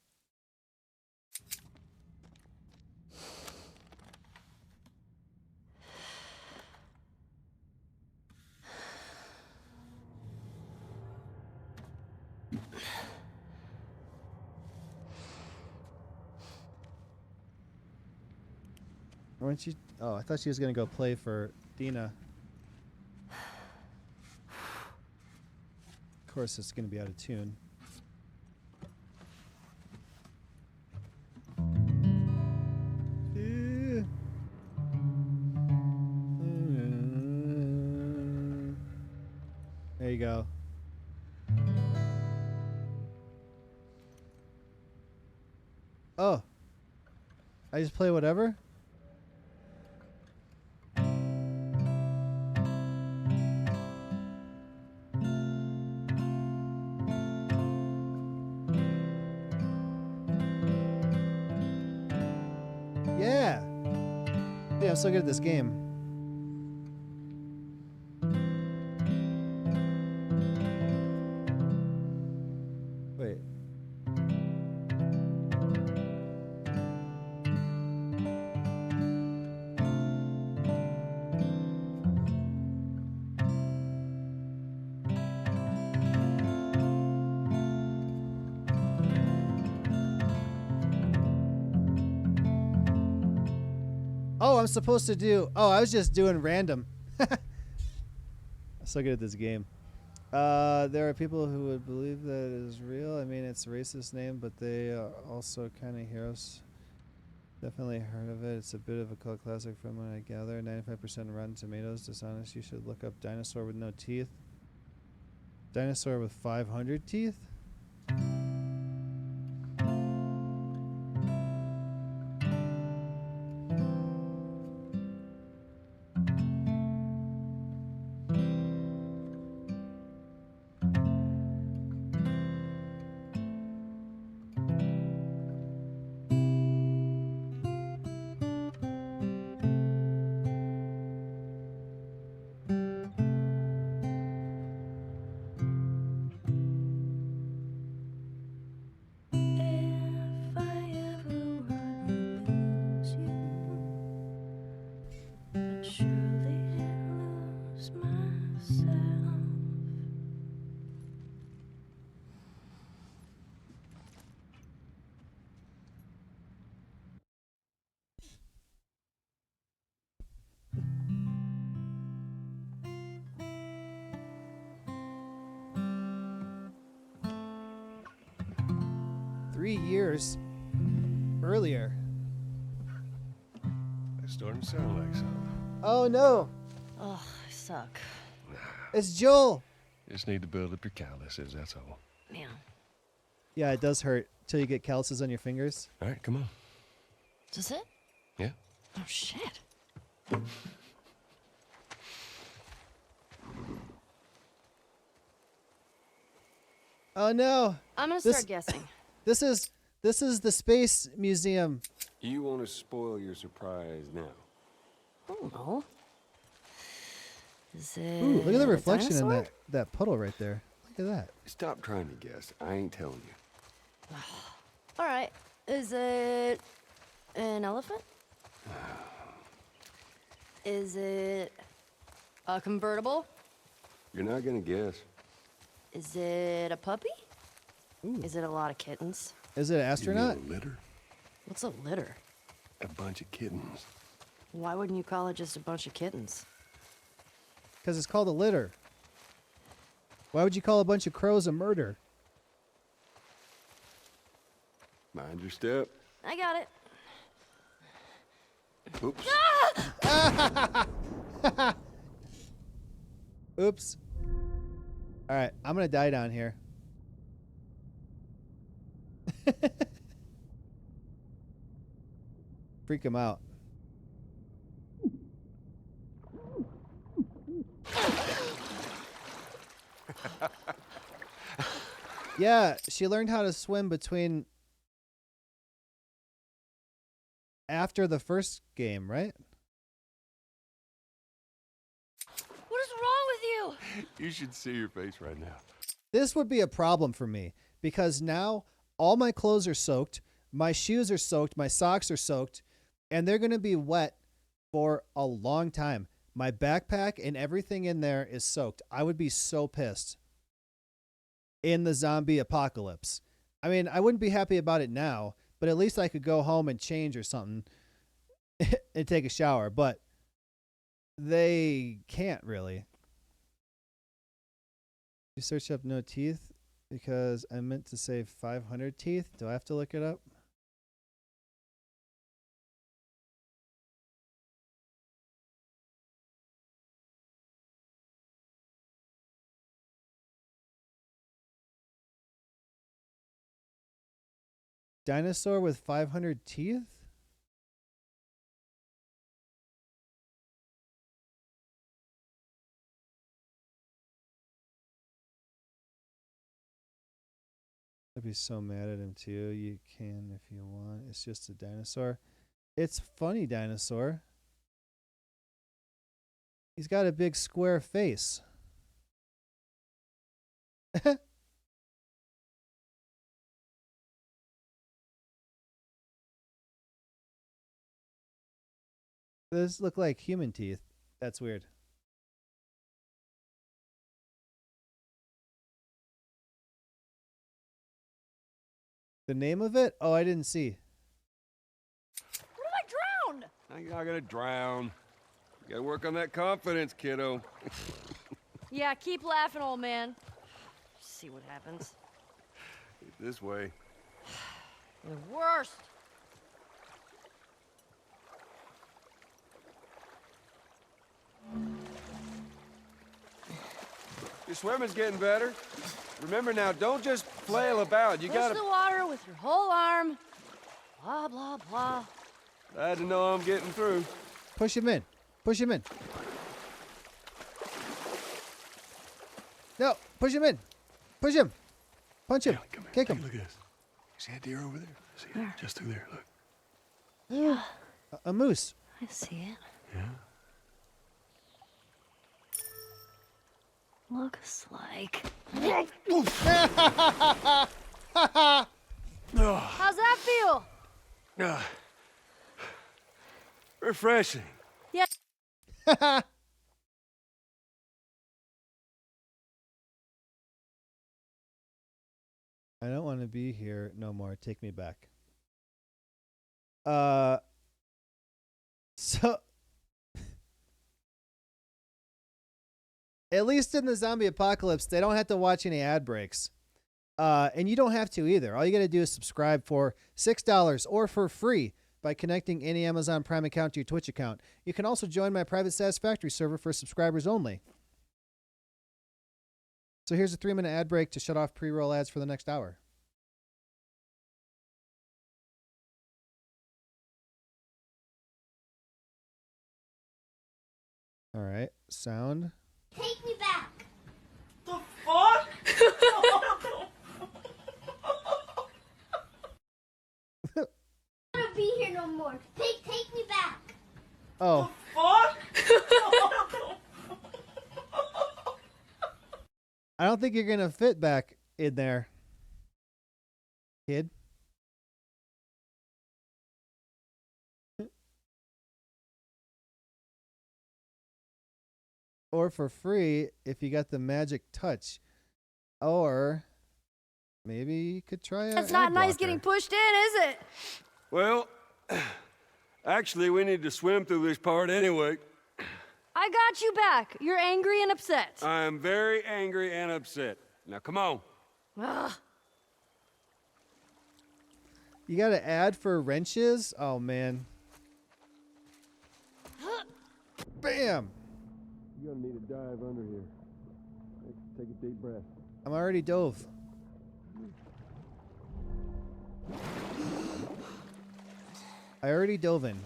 Weren't you? Oh, I thought she was gonna go play for Dina. Of course, it's gonna be out of tune. There you go. Oh. I just play whatever? Yeah. Yeah, I'm so good at this game. Wait. Oh, I'm supposed to do... Oh, I was just doing random. I'm so good at this game. There are people who would believe that it is real. I mean, it's a racist name, but they are also kind of heroes. Definitely heard of it. It's a bit of a cult classic from what I gather. 95% Rotten Tomatoes. Dishonest. You should look up Dinosaur with No Teeth. Dinosaur with 500 teeth? If I ever were to lose you, I'd surely lose myself. 3 years earlier. It's starting to sound like something. Oh, no. Ugh, I suck. It's Joel. Just need to build up your calluses, that's all. Man. Yeah, it does hurt till you get calluses on your fingers. All right, come on. Is this it? Yeah. Oh, shit. Oh, no. I'm gonna This- start guessing. This is the Space Museum. You want to spoil your surprise now? I don't know. Is it Ooh, look at the a reflection in dinosaur? that puddle right there. Look at that. Stop trying to guess. I ain't telling you. All right. Is it an elephant? Is it a convertible? You're not gonna guess. Is it a puppy? Ooh. Is it a lot of kittens? Is it an You astronaut? mean a litter? What's a litter? A bunch of kittens. Why wouldn't you call it just a bunch of kittens? Because it's called a litter. Why would you call a bunch of crows a murder? Mind your step. I got it. Oops. Oops. All right, I'm going to die down here. Freak him out. Yeah, she learned how to swim between after the first game, right? What is wrong with you? You should see your face right now. This would be a problem for me because now all my clothes are soaked, my shoes are soaked, my socks are soaked, and they're going to be wet for a long time. My backpack and everything in there is soaked. I would be so pissed in the zombie apocalypse. I mean, I wouldn't be happy about it now, but at least I could go home and change or something and take a shower, but they can't really. You search up no teeth because I meant to say 500 teeth. Do I have to look it up? Dinosaur with 500 teeth? I'd be so mad at him too. You can if you want. It's just a dinosaur. It's funny dinosaur. He's got a big square face. Those look like human teeth. That's weird. The name of it? Oh, I didn't see. What if I drowned? Now you're not gonna drown. You gotta work on that confidence, kiddo. Yeah, keep laughing, old man. See what happens. This way. The worst. Your swimming's getting better. Remember now, don't just flail about. You Push gotta. the water with your whole arm. Blah, blah, blah. Glad to know I'm getting through. Push him in. Push him in. No, push him in. Push him. Punch him. Ellie, come here. Kick Take him. a look at this. You see that deer over there? See it? Where? Just through there. Look. Yeah, A moose. I see it. Yeah. Looks like. How's that feel? Refreshing. Yeah. I don't want to be here no more. Take me back. So at least in the zombie apocalypse, they don't have to watch any ad breaks. And you don't have to either. All you got to do is subscribe for $6 or for free by connecting any Amazon Prime account to your Twitch account. You can also join my private Satisfactory server for subscribers only. So here's a 3-minute ad break to shut off pre-roll ads for the next hour. All right, sound. Take me back. The fuck? I don't want to be here no more. Take me back. Oh, Fuck? I don't think you're going to fit back in there, kid. Or for free if you got the magic touch. Or Maybe you could try a It's not ad nice blocker. getting pushed in, is it? Well, actually, we need to swim through this part anyway. I got you back. You're angry and upset. I am very angry and upset. Now, come on. Ugh. You got an ad for wrenches? Oh, man. Bam! You're gonna need a dive under here. Take a deep breath. I'm already dove. I already dove in.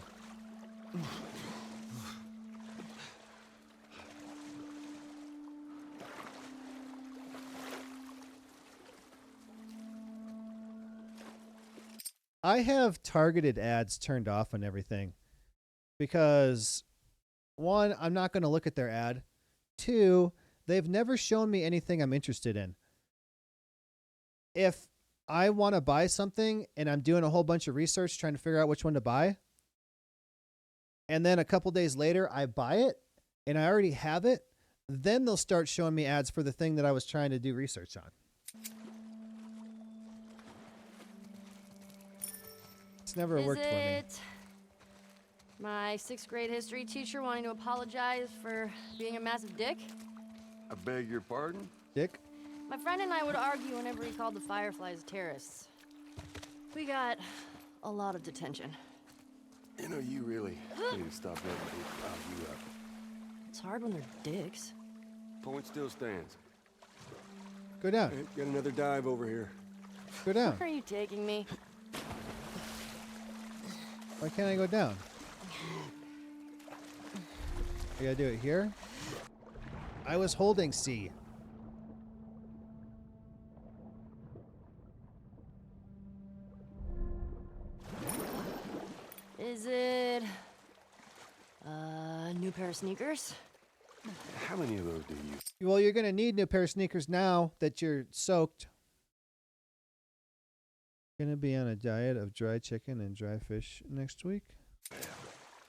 I have targeted ads turned off on everything because, one, I'm not going to look at their ad. Two, they've never shown me anything I'm interested in. If I want to buy something and I'm doing a whole bunch of research trying to figure out which one to buy, and then a couple days later I buy it and I already have it, then they'll start showing me ads for the thing that I was trying to do research on. It's never worked for me. My 6th grade history teacher wanting to apologize for being a massive dick? I beg your pardon? Dick? My friend and I would argue whenever he called the Fireflies terrorists. We got a lot of detention. You know, you really need to stop letting people rile you up. It's hard when they're dicks. Point still stands. Go down. Hey, got another dive over here. Go down. Where are you taking me? Why can't I go down? I gotta do it here? I was holding C. Is it a new pair of sneakers? How many of those do you? Well, you're gonna need a new pair of sneakers now that you're soaked. Gonna be on a diet of dry chicken and dry fish next week.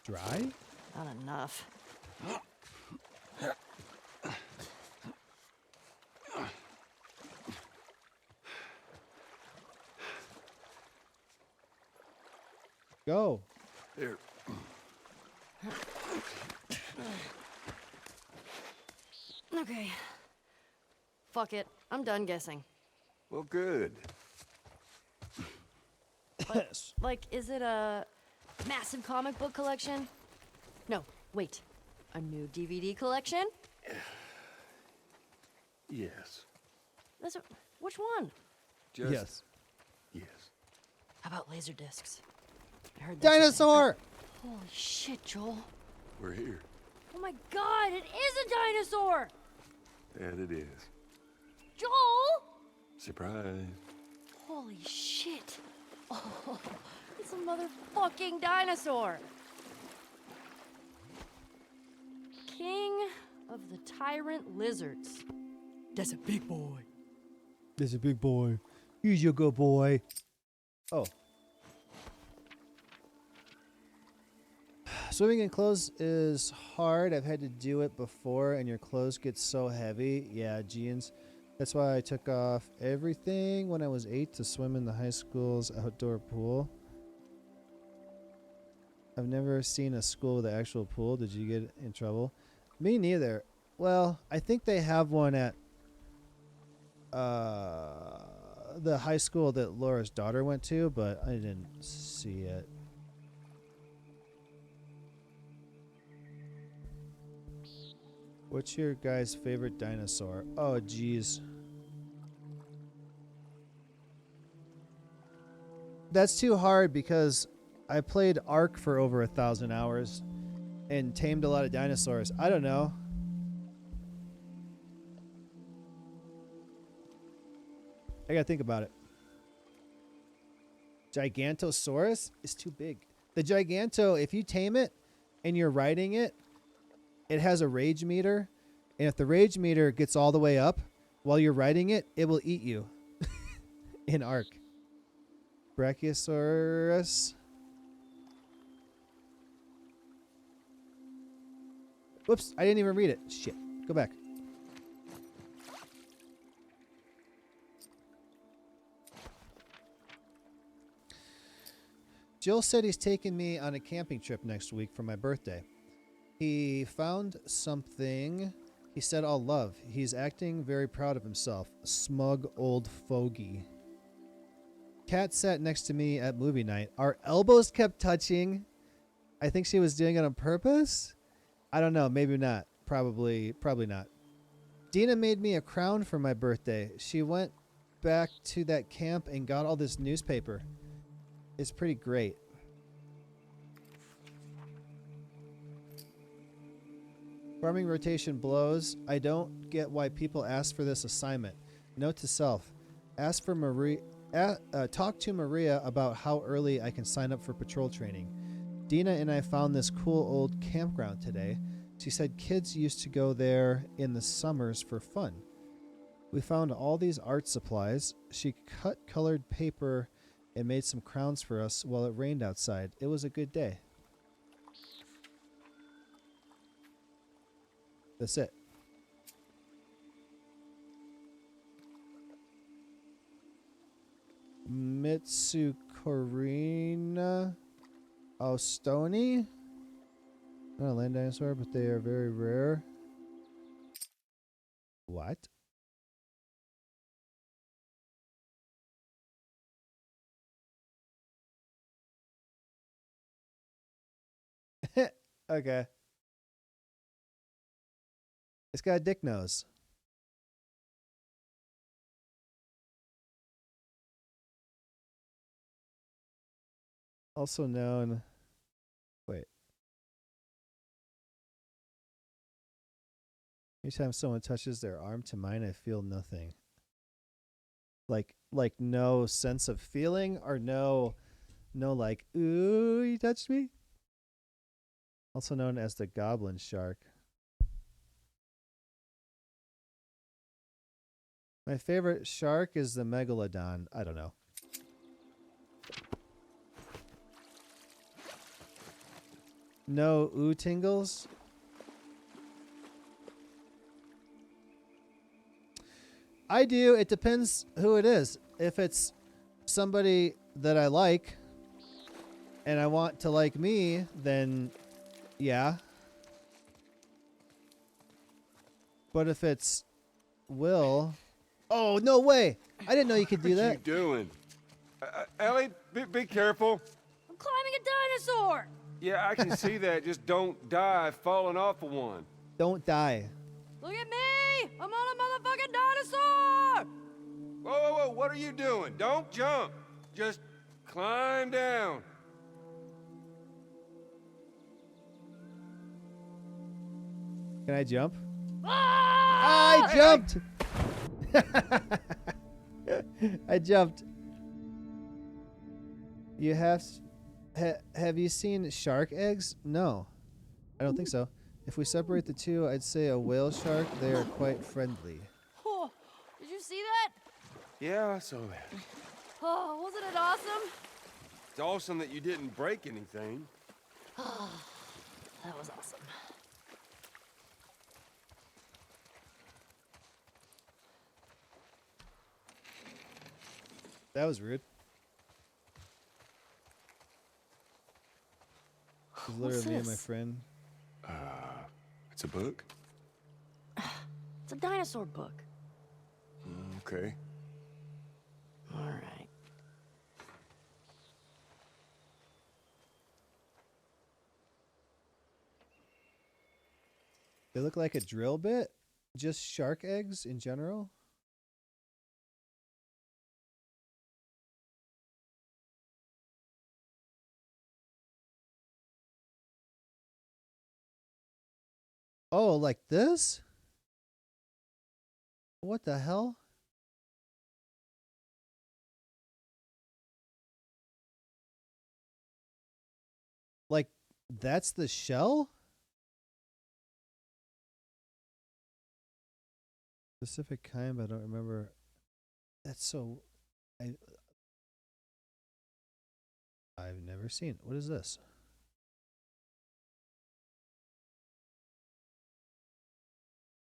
Dry? Not enough. Go. Here. Okay. Fuck it. I'm done guessing. Well, good. Like, is it a massive comic book collection? No, wait. A new DVD collection? Yes. Which one? Just Yes. yes. How about laser discs? I heard that's a thing. Dinosaur! Holy shit, Joel. We're here. Oh my god, it is a dinosaur! That it is. Joel! Surprise. Holy shit. Oh, it's a motherfucking dinosaur. King of the tyrant lizards. That's a big boy. There's a big boy. He's your good boy. Oh. Swimming in clothes is hard. I've had to do it before, and your clothes get so heavy. Yeah, jeans. That's why I took off everything when I was 8 to swim in the high school's outdoor pool. I've never seen a school with an actual pool. Did you get in trouble? Me neither. Well, I think they have one at the high school that Laura's daughter went to, but I didn't see it. What's your guy's favorite dinosaur? Oh, geez. That's too hard because I played Ark for over 1,000 hours and tamed a lot of dinosaurs. I don't know. I gotta think about it. Gigantosaurus is too big. The Giganto, if you tame it and you're riding it, it has a rage meter. And if the rage meter gets all the way up while you're riding it, it will eat you. In Ark. Brachiosaurus. Whoops, I didn't even read it. Shit. Go back. Jill said he's taking me on a camping trip next week for my birthday. He found something he said I'll love. He's acting very proud of himself. Smug old fogey. Kat sat next to me at movie night. Our elbows kept touching. I think she was doing it on purpose. I don't know. Maybe not. Probably not. Dina made me a crown for my birthday. She went back to that camp and got all this newspaper. It's pretty great. Farming rotation blows. I don't get why people ask for this assignment. Note to self. Ask for Maria. Talk to Maria about how early I can sign up for patrol training. Dina and I found this cool old campground today. She said kids used to go there in the summers for fun. We found all these art supplies. She cut colored paper and made some crowns for us while it rained outside. It was a good day. That's it. Mitsukorina Ostoni. Not a land dinosaur, but they are very rare. What? Okay. It's got a dick nose. Also known... Wait. Anytime someone touches their arm to mine, I feel nothing. Like no sense of feeling, or no like, ooh, you touched me? Also known as the goblin shark. My favorite shark is the megalodon. I don't know. No ooh tingles? I do. It depends who it is. If it's somebody that I like and I want to like me, then yeah. But if it's Will... Oh, no way! I didn't know you could do that. What are you doing? Ellie, be careful. I'm climbing a dinosaur! Yeah, I can see that. Just don't die falling off of one. Don't die. Look at me! I'm on a motherfucking dinosaur! Whoa, what are you doing? Don't jump. Just climb down. Can I jump? Ah! I jumped! I jumped. You have you seen shark eggs? No, I don't think so. If we separate the two, I'd say a whale shark. They are quite friendly. Oh, did you see that? Yeah, I saw that. Oh, wasn't it awesome? It's awesome that you didn't break anything. That was awesome. That was rude. It was What's literally me and my this? friend. It's a book? It's a dinosaur book. Okay. All right. They look like a drill bit. Just shark eggs in general. Oh, like this? What the hell? Like, that's the shell? Specific kind, but I don't remember. That's so... I've never seen. What is this?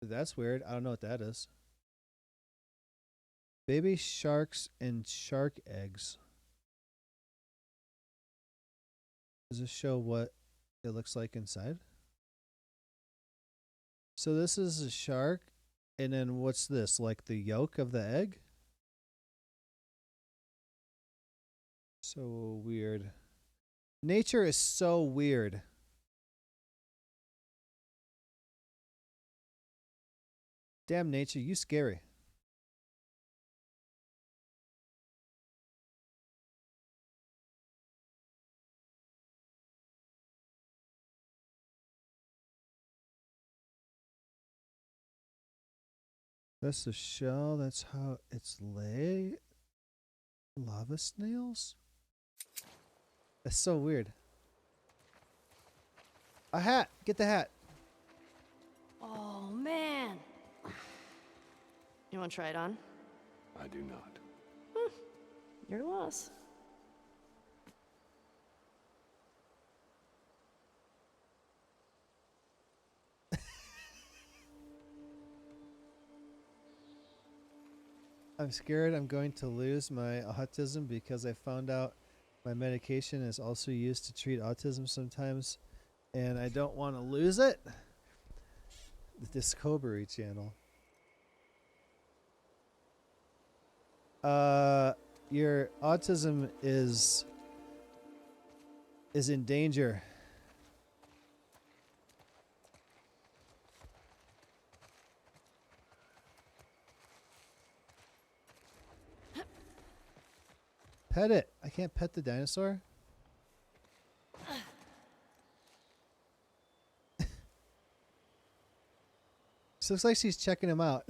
That's weird. I don't know what that is. Baby sharks and shark eggs. Does this show what it looks like inside? So this is a shark, and then what's this? Like the yolk of the egg? So weird. Nature is so weird. Damn nature, you scary. That's the shell. That's how it's laid. Lava snails? That's so weird. A hat. Get the hat. Oh, man. You want to try it on? I do not. Your loss. I'm scared I'm going to lose my autism because I found out my medication is also used to treat autism sometimes, and I don't want to lose it. The Discovery Channel. Your autism is in danger. Pet it. I can't pet the dinosaur. She looks like she's checking him out.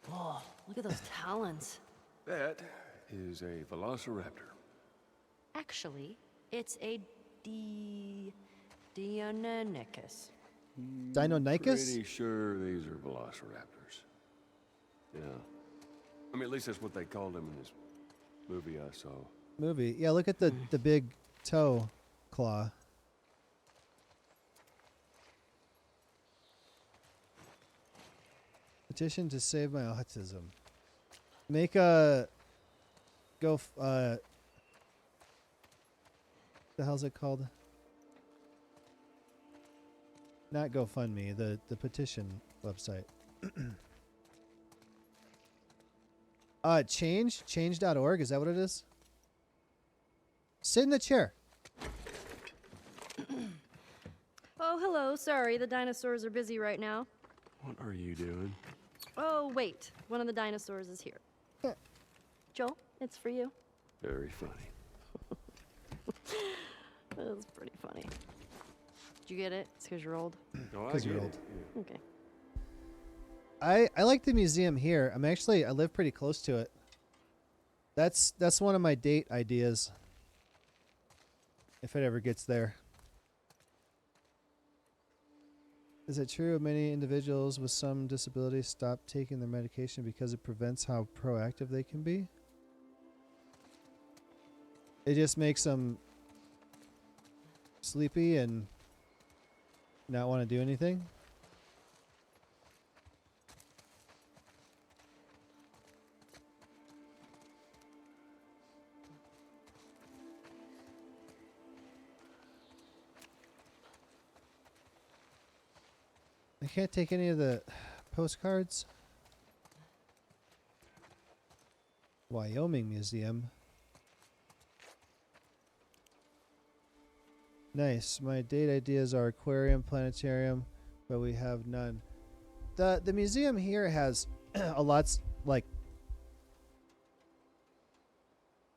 Whoa, look at those talons. That is a velociraptor. Actually, it's a Deinonychus. Deinonychus? Pretty sure these are velociraptors. Yeah. I mean, at least that's what they called them in this movie I saw. Movie. Yeah, look at the big toe claw. Petition to save my autism. Make a the hell's it called? Not GoFundMe, the petition website. Change.org, is that what it is? Sit in the chair. Oh, hello. Sorry, the dinosaurs are busy right now. What are you doing? Oh, wait. One of the dinosaurs is here. Joel, it's for you. Very funny. That was pretty funny. Did you get it? It's because you're old. Oh, I 'Cause you're get old. it, yeah. Okay. I like the museum here. I live pretty close to it. That's one of my date ideas. If it ever gets there. Is it true many individuals with some disabilities stop taking their medication because it prevents how proactive they can be? It just makes them sleepy and not want to do anything? I can't take any of the postcards. Wyoming Museum. Nice. My date ideas are aquarium, planetarium, but we have none. The museum here has a lot, like,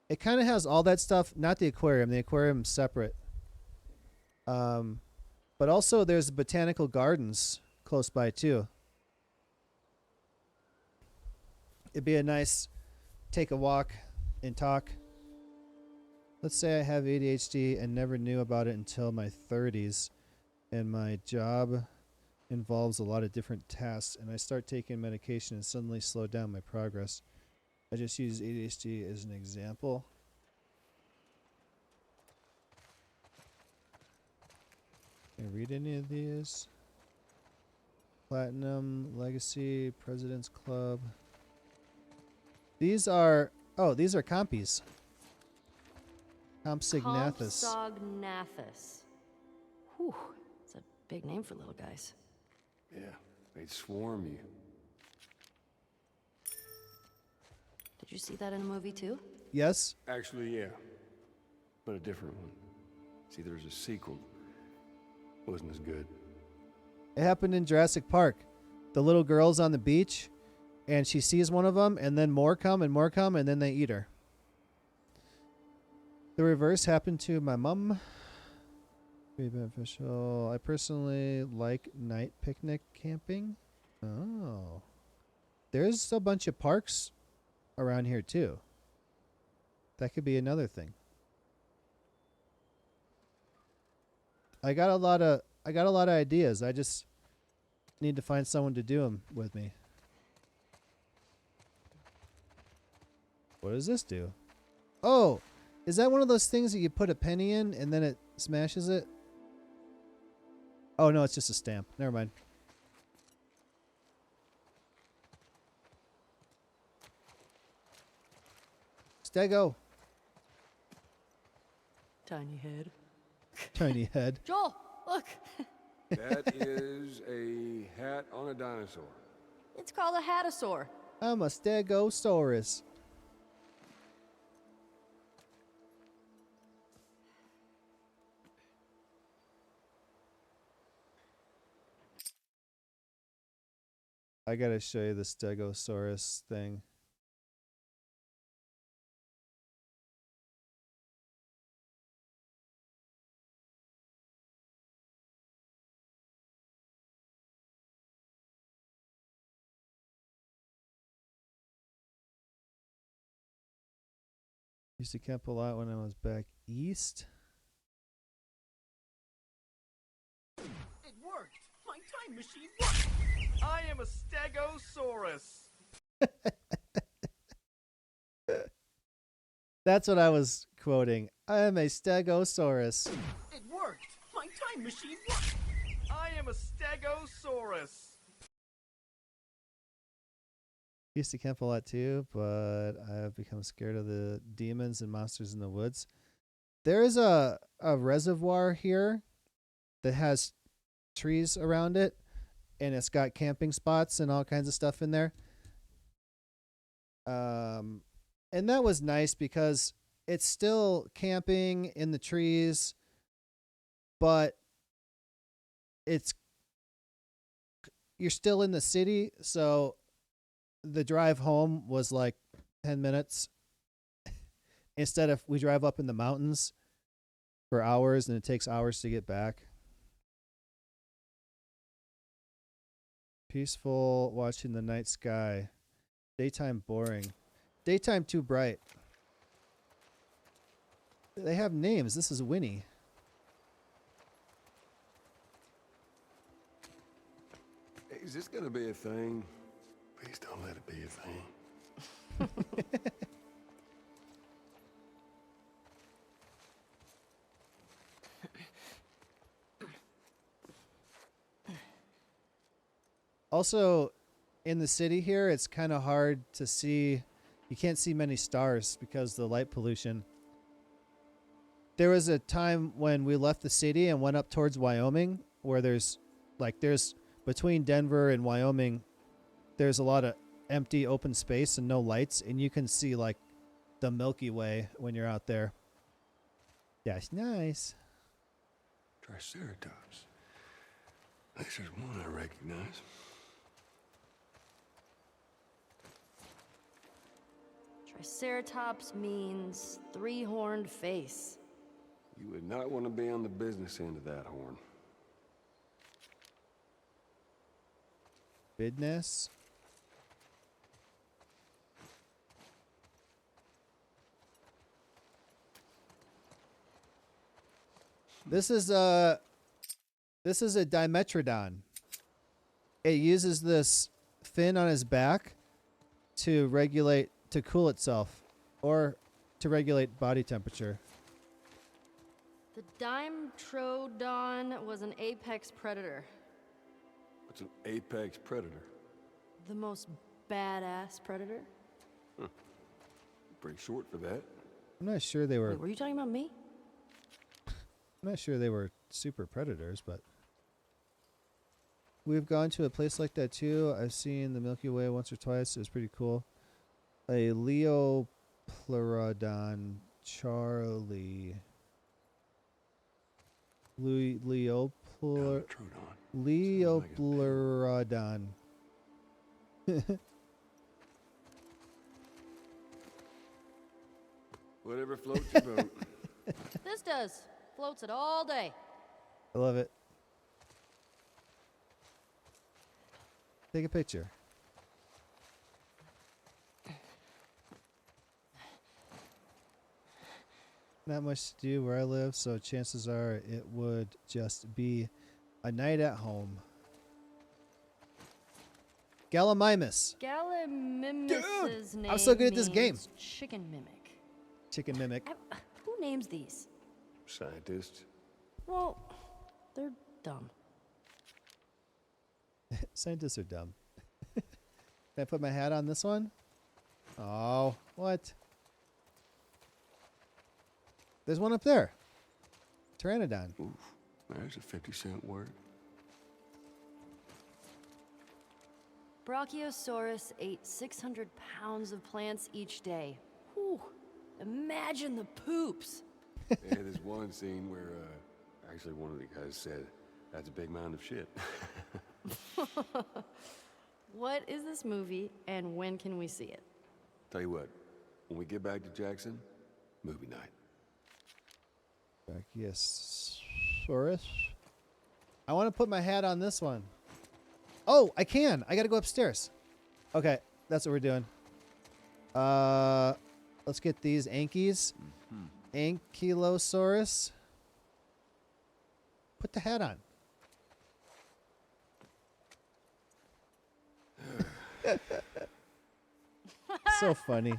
it kind of has all that stuff, not the aquarium. The aquarium's separate. But also there's botanical gardens close by too. It'd be a nice take a walk and talk. Let's say I have ADHD and never knew about it until my 30s, and my job involves a lot of different tasks, and I start taking medication and suddenly slow down my progress. I just use ADHD as an example. Can I read any of these? Platinum, Legacy, President's Club. These are compies. Compsognathus. Compsognathus. Whew, it's a big name for little guys. Yeah, they'd swarm you. Did you see that in a movie too? Yes? Actually, yeah. But a different one. See, there's a sequel. Wasn't as good. It happened in Jurassic Park. The little girl's on the beach, and she sees one of them, and then more come, and then they eat her. The reverse happened to my mom. Be beneficial. I personally like night picnic camping. Oh. There's a bunch of parks around here, too. That could be another thing. I got a lot of ideas. I just need to find someone to do them with me. What does this do? Oh, is that one of those things that you put a penny in and then it smashes it? Oh no, it's just a stamp. Never mind. Stego. Tiny head. Tiny head. Joel, look. That is a hat on a dinosaur. It's called a hatasaur. I'm a Stegosaurus. I gotta show you the Stegosaurus thing. Used to camp a lot when I was back east. It worked! My time machine worked! I am a Stegosaurus! That's what I was quoting. I am a Stegosaurus. It worked! My time machine worked! I am a Stegosaurus! Used to camp a lot too, but I've become scared of the demons and monsters in the woods. There is a reservoir here that has trees around it, and it's got camping spots and all kinds of stuff in there. And that was nice because it's still camping in the trees, but you're still in the city, so the drive home was like 10 minutes. Instead of we drive up in the mountains for hours and it takes hours to get back. Peaceful watching the night sky. Daytime boring. Daytime too bright. They have names. This is Winnie. Is this gonna be a thing? Please don't let it be a thing. Also, in the city here, it's kind of hard to see. You can't see many stars because of the light pollution. There was a time when we left the city and went up towards Wyoming where there's between Denver and Wyoming, there's a lot of empty open space and no lights, and you can see like the Milky Way when you're out there. That's nice. Triceratops. At least there's one I recognize. Triceratops means three-horned face. You would not want to be on the business end of that horn. Business. This is a Dimetrodon. It uses this fin on his back to cool itself or to regulate body temperature. The Dimetrodon was an apex predator. What's an apex predator? The most badass predator. Pretty short for that. I'm not sure they were. Wait, were you talking about me? I'm not sure they were super predators, but we've gone to a place like that too. I've seen the Milky Way once or twice. It was pretty cool. A Leopleurodon Charlie. Leopleurodon. Whatever floats your boat. This does. Floats it all day. I love it. Take a picture. Not much to do where I live, so chances are it would just be a night at home. Gallimimus. Gallimimus's name I'm so good at this game. means chicken mimic. Chicken mimic. Who names these? Scientist. Well, they're dumb. Scientists are dumb. Can I put my hat on this one? Oh, what? There's one up there. Pteranodon. Oof, there's a 50-cent word. Brachiosaurus ate 600 pounds of plants each day. Whew. Imagine the poops. Yeah, there's one scene where actually one of the guys said, "That's a big mound of shit." What is this movie, and when can we see it? Tell you what, when we get back to Jackson, movie night. Brachiosaurus. I want to put my hat on this one. Oh, I can. I got to go upstairs. Okay, that's what we're doing. Let's get these Ankies. Ankylosaurus. Put the hat on. So funny.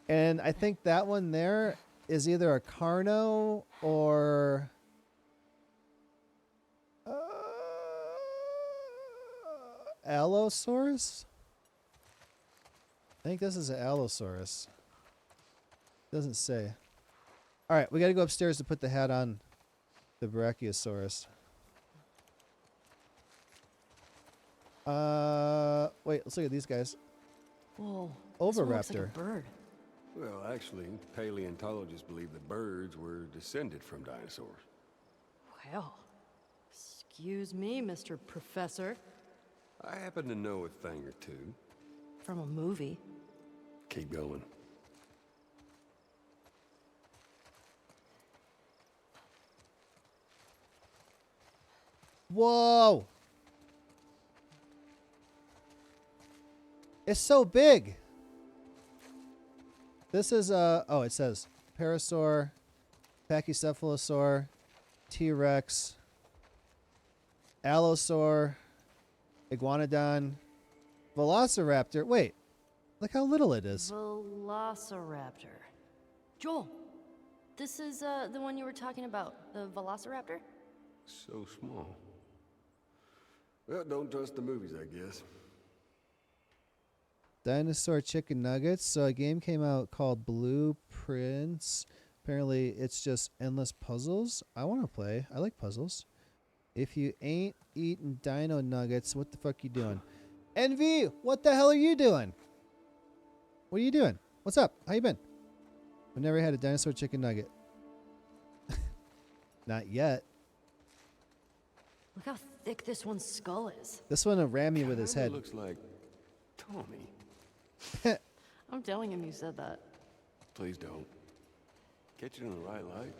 And I think that one there is either a Carno or Allosaurus. I think this is an Allosaurus. Doesn't say. All right, we got to go upstairs to put the hat on the Brachiosaurus. Wait, let's look at these guys. Whoa. This one looks like a Oviraptor. bird. Well, actually, paleontologists believe that birds were descended from dinosaurs. Well, excuse me, Mr. Professor. I happen to know a thing or two. From a movie. Keep going. Whoa! It's so big. This is oh, it says Parasaur, Pachycephalosaur, T-Rex, Allosaur, Iguanodon, Velociraptor. Wait, look how little it is. Velociraptor. Joel, this is the one you were talking about, the Velociraptor? So small. Well, don't trust the movies, I guess. Dinosaur chicken nuggets. So a game came out called Blueprints. Apparently it's just endless puzzles. I want to play. I like puzzles. If you ain't eating dino nuggets, what the fuck you doing? NV, what the hell are you doing? What are you doing? What's up? How you been? I've never had a dinosaur chicken nugget. Not yet. Look how thick this one's skull is. This one will ram me with his Kinda head. looks like Tommy. I'm telling him you said that. Please don't. Catch it in the right light.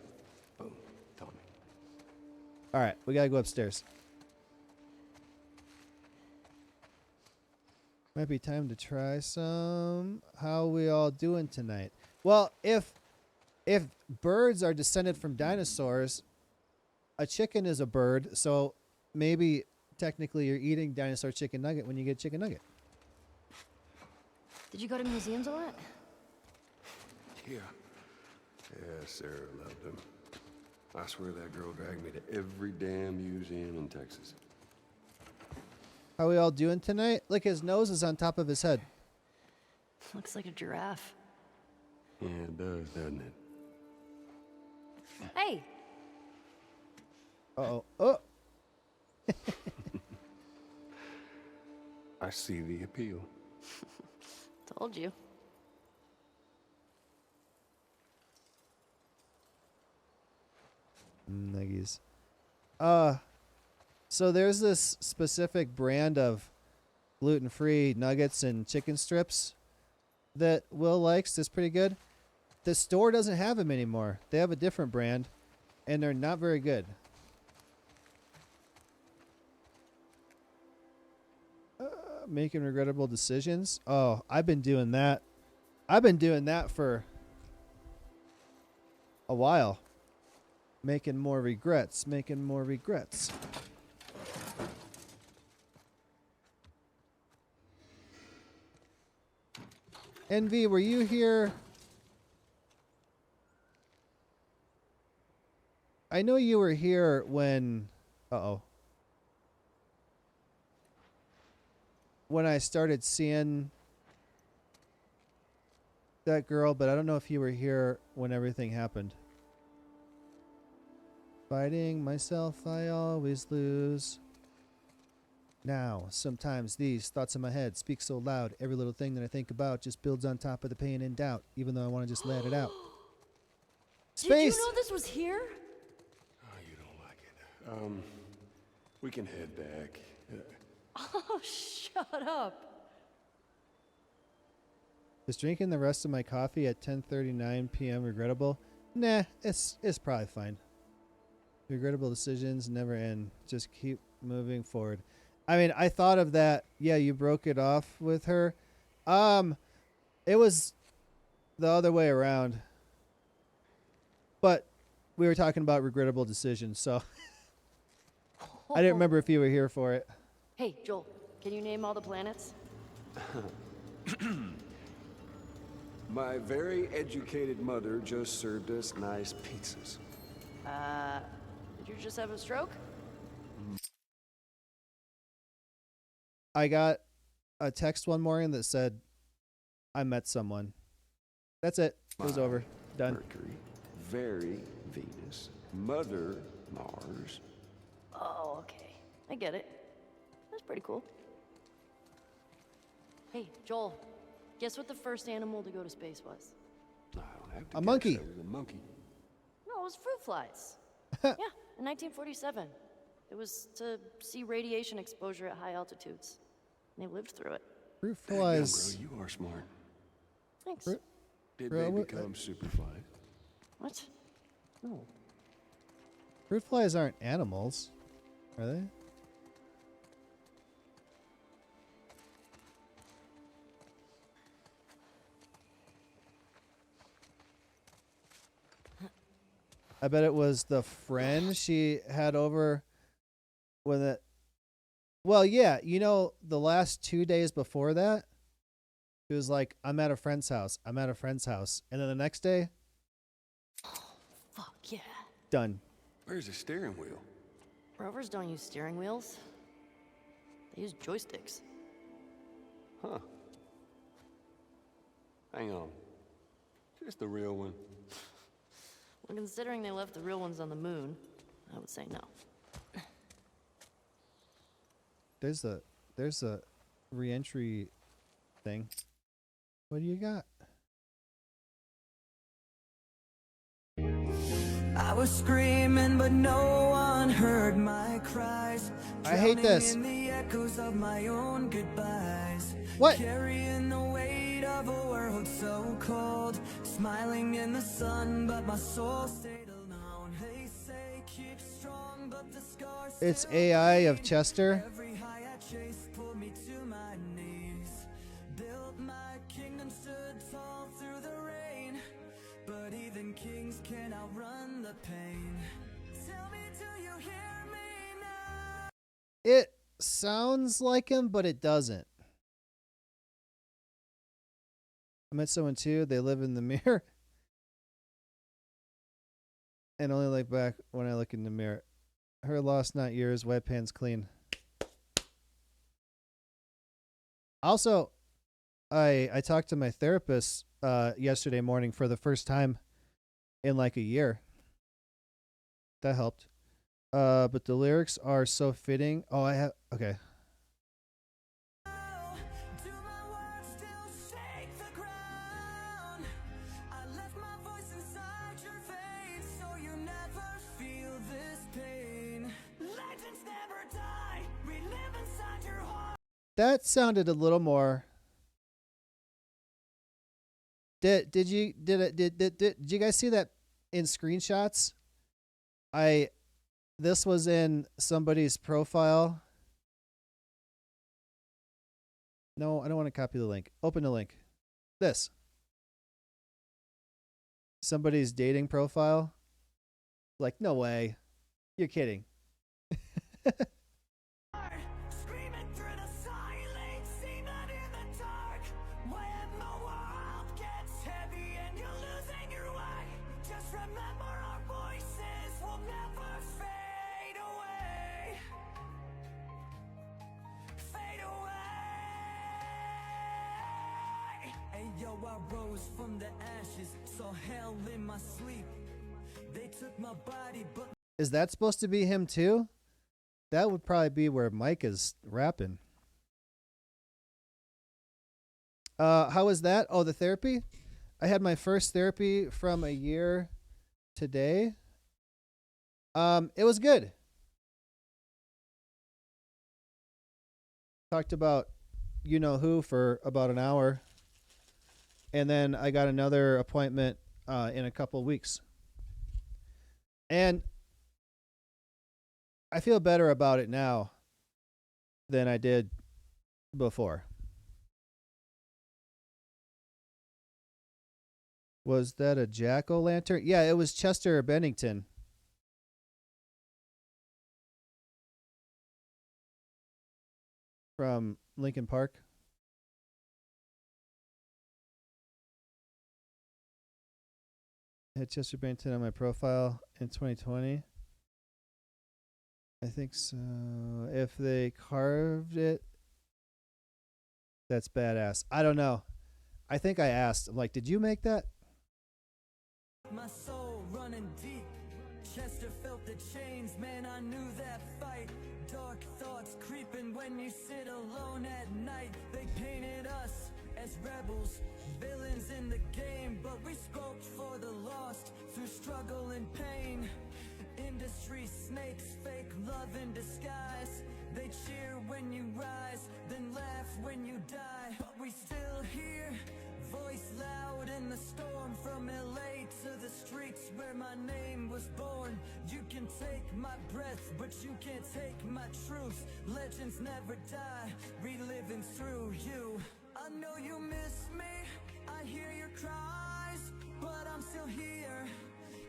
Boom. Tommy. All right, we gotta go upstairs. Might be time to try some. How we all doing tonight? Well, if birds are descended from dinosaurs, a chicken is a bird, so maybe technically you're eating dinosaur chicken nugget when you get chicken nugget. Did you go to museums a lot? Yeah. Yeah, Sarah loved him. I swear that girl dragged me to every damn museum in Texas. How we all doing tonight? Look, his nose is on top of his head. Looks like a giraffe. Yeah, it does, doesn't it? Hey! Uh-oh. Oh! I see the appeal. Told you. Nuggies. So there's this specific brand of gluten-free nuggets and chicken strips that Will likes. That's pretty good. The store doesn't have them anymore. They have a different brand, and they're not very good. Making regrettable decisions. Oh, I've been doing that. I've been doing that for a while. Making more regrets. Making more regrets. Envy, were you here? I know you were here when... Uh-oh. When I started seeing that girl, but I don't know if you were here when everything happened. Fighting myself, I always lose. Now, sometimes these thoughts in my head speak so loud, every little thing that I think about just builds on top of the pain and doubt, even though I want to just let it out. Space! Did you know this was here? Oh, you don't like it. We can head back. Oh, shut up. Is drinking the rest of my coffee at 10:39 p.m. regrettable? Nah, it's probably fine. Regrettable decisions never end. Just keep moving forward. I mean, I thought of that. Yeah, you broke it off with her. It was the other way around. But we were talking about regrettable decisions, so I didn't remember if you were here for it. Hey, Joel, can you name all the planets? My very educated mother just served us nice pizzas. Did you just have a stroke? I got a text one morning that said, I met someone. That's it. It was over. Done. Mercury, very Venus, Mother Mars. Oh, okay. I get it. That's pretty cool. Hey, Joel, guess what the first animal to go to space was? I don't have to A guess. monkey. That was a monkey. No, it was fruit flies. Yeah, in 1947. It was to see radiation exposure at high altitudes. And they lived through it. Fruit Damn, flies. bro, you are smart. Thanks. Fruit- Did Bro, they what- become superflies? What? No. Fruit flies aren't animals, are they? I bet it was the friend she had over when it. Well, yeah, you know, the last 2 days before that, she was like, I'm at a friend's house. I'm at a friend's house. And then the next day, Fuck yeah. done. Where's the steering wheel? Rovers don't use steering wheels. They use joysticks. Huh. Hang on. Just the real one. Well, considering they left the real ones on the moon, I would say no. There's a re-entry thing. What do you got? I was screaming, but no one heard my cries. I hate this. Drowning in the echoes of my own goodbyes. What? Carrying the weight of a world so cold. Smiling in the sun, but my soul stayed alone. They say keep strong, but the scars. It's still AI of bleed. Chester. Every high I chased pulled me to my knees. Built my kingdom, stood tall through the rain. But even kings can outrun the pain. Tell me, do you hear me now? It sounds like him, but it doesn't. I met someone too. They live in the mirror. And only look back when I look in the mirror. Her loss, not yours. Wet pants clean. Also, I talked to my therapist yesterday morning for the first time in like a year. That helped. But the lyrics are so fitting. Oh, I have okay. Do my words still shake the ground? I left my voice inside your veins, so you never feel this pain. Legends never die, we live inside your heart. That sounded a little more. Did you guys see that in screenshots? This was in somebody's profile. No, I don't want to copy the link. Open the link. This. Somebody's dating profile. Like, no way. You're kidding. Screaming through the silence, seeing that in the dark. When the world gets heavy and you're losing your way, just remember our voices will never fade away. Fade away. Hey yo, I rose from the ashes, saw hell in my sleep. They took my body, but Is that supposed to be him too? That would probably be where Mike is rapping. How was that? Oh, the therapy? I had my first therapy from a year today. It was good. Talked about you know who for about an hour. And then I got another appointment in a couple of weeks. And I feel better about it now than I did before. Was that a jack-o'-lantern? Yeah, it was Chester Bennington. From Lincoln Park. I had Chester Bennington on my profile in 2020. I think so. If they carved it, that's badass. I don't know. I think I asked. I'm like, did you make that? my soul running deep. Chester felt the chains, man, I knew that fight. Dark thoughts creeping when you sit alone at night. They painted us as rebels, villains in the game, but we spoke for the lost through struggle and pain. Industry snakes, fake love in disguise. They cheer when you rise, then laugh when you die. But we still hear, voice loud in the storm. From LA to the streets where my name was born. You can take my breath, but you can't take my truth. Legends never die, reliving through you. I know you miss me, I hear your cries, but I'm still here,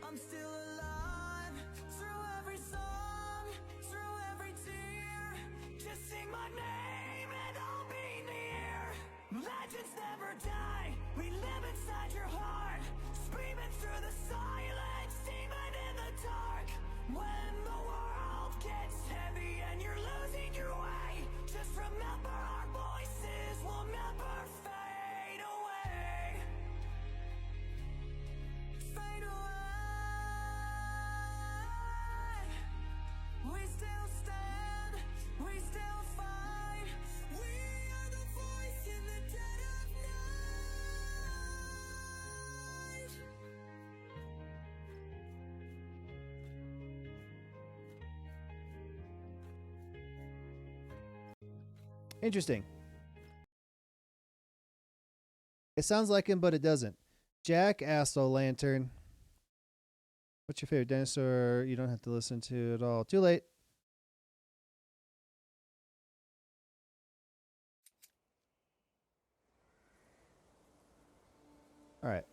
I'm still alive. Through every song, through every tear, just sing my name and I'll be near. Legends never die, we live inside your heart, screaming through the silence, demon in the dark. When the world gets heavy and you're losing your way, just remember our voices will never fade away. Fade away. We still stand, we still fight. We are the voice in the dead of night. Interesting. It sounds like him, but it doesn't. Jack asked O'Lantern, what's your favorite dinosaur you don't have to listen to at all? Too late. All right.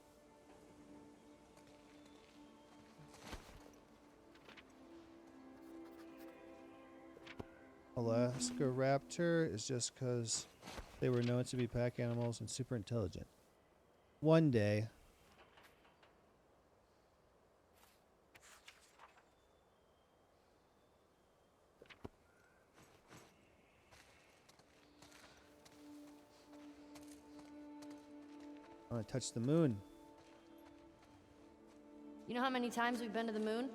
Alaska Raptor is just because they were known to be pack animals and super intelligent. One day. I want to touch the moon. You know how many times we've been to the moon?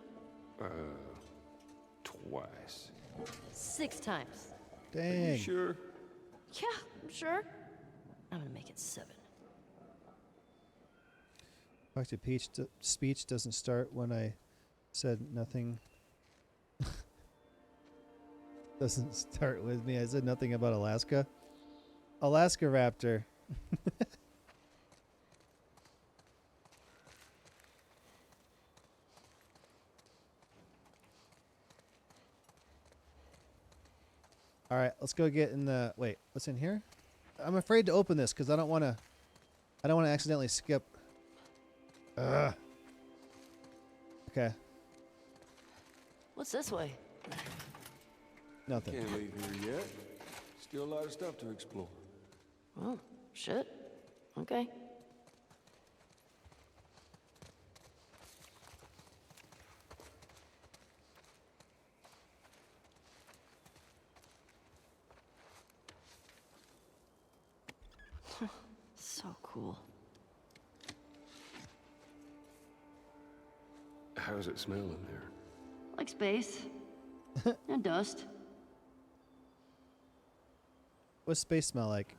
Twice. 6 times. Dang. You sure? Yeah, I'm sure. I'm gonna make it 7. Talk to Peach. Speech doesn't start when I said nothing. Doesn't start with me. I said nothing about Alaska. Alaska Raptor. All right, let's go get in the. Wait, what's in here? I'm afraid to open this because I don't want to. I don't want to accidentally skip. Ugh. Okay. What's this way? Nothing. Can't leave here yet. Still a lot of stuff to explore. Oh, shit. Okay. So cool. How's it smell in there? Like space. And dust. What's space smell like?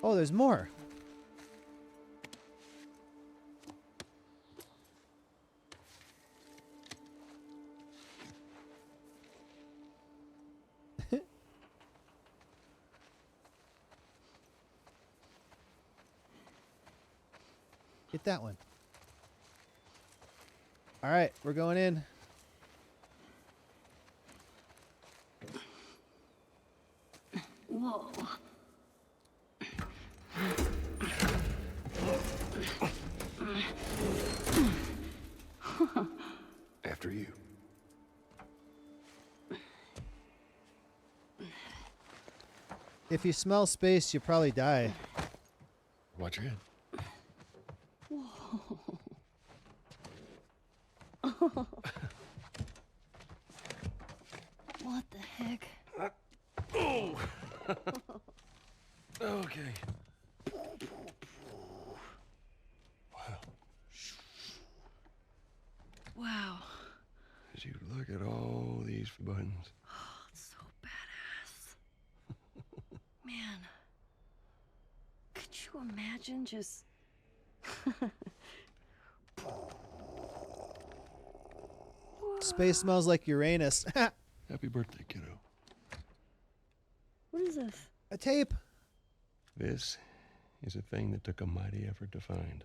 Oh, there's more. Get that one. All right, we're going in. Whoa. After you. If you smell space, you probably die. Watch your head. What the heck? Oh! Okay. Wow. Wow. As you look at all these buttons. Oh, it's so badass. Man. Could you imagine just... Space smells like Uranus. Happy birthday, kiddo. What is this? A tape. This is a thing that took a mighty effort to find.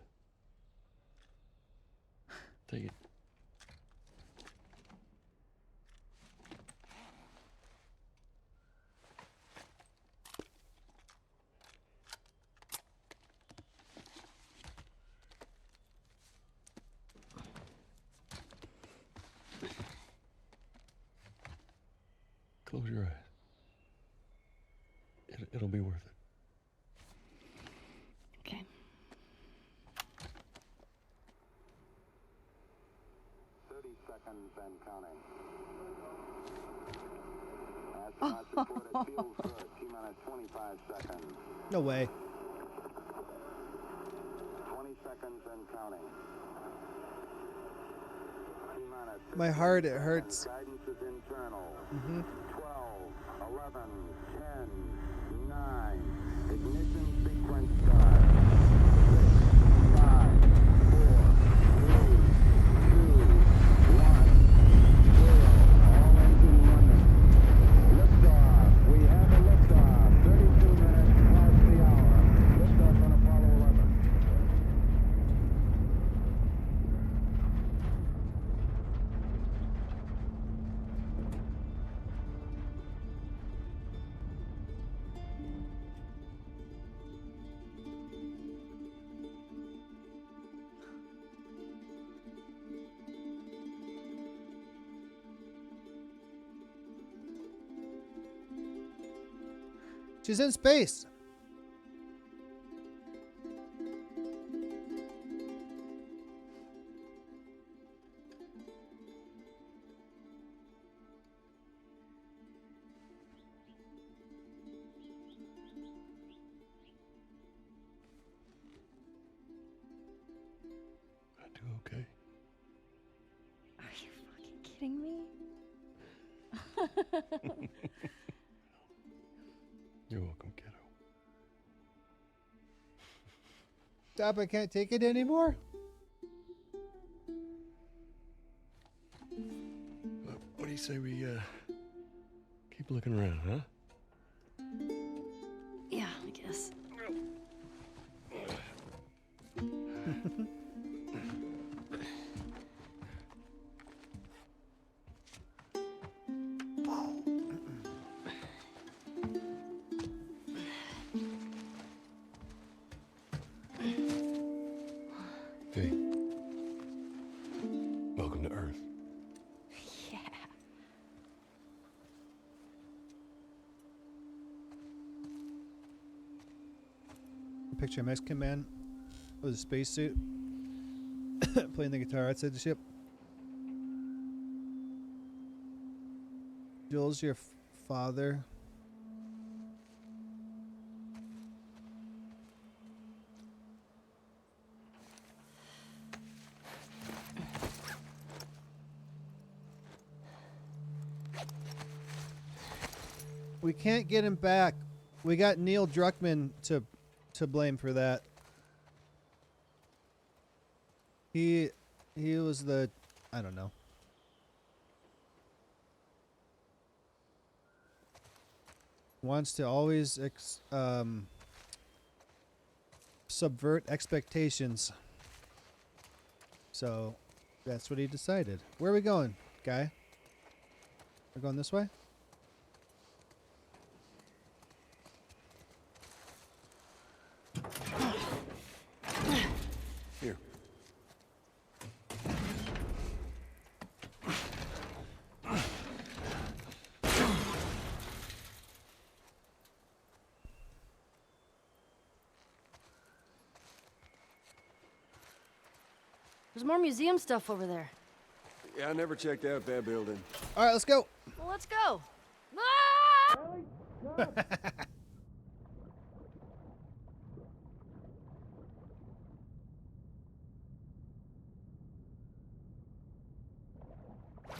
Take it. Close your eyes. It'll be worth it. Okay. Seconds and counting. Astronauts report it feels good. T-minus 25 seconds. No way. 20 seconds and counting. T-minus 15 My heart, it seconds. hurts. Guidance is internal. Mm-hmm. 12, 11, 10, 9. Ignition sequence start. 6, 5, 4, 3, 2, 1, 0. All engine running. Liftoff. We have a liftoff. 32 minutes past the hour. Liftoff on Apollo 11. She's in space. okay? Are you fucking kidding me? You're welcome, kiddo. Stop, I can't take it anymore. What do you say we keep looking around, huh? Yeah, I guess. Hey. Welcome to Earth. Yeah. Picture a Mexican man with a spacesuit playing the guitar outside the ship. Joel's your father. We can't get him back. We got Neil Druckmann to blame for that. He was the, I don't know. Wants to always subvert expectations. So that's what he decided. Where are we going, guy? We're going this way? Here. There's more museum stuff over there. Yeah, I never checked out that building. All right, let's go. Well, let's go. Ah!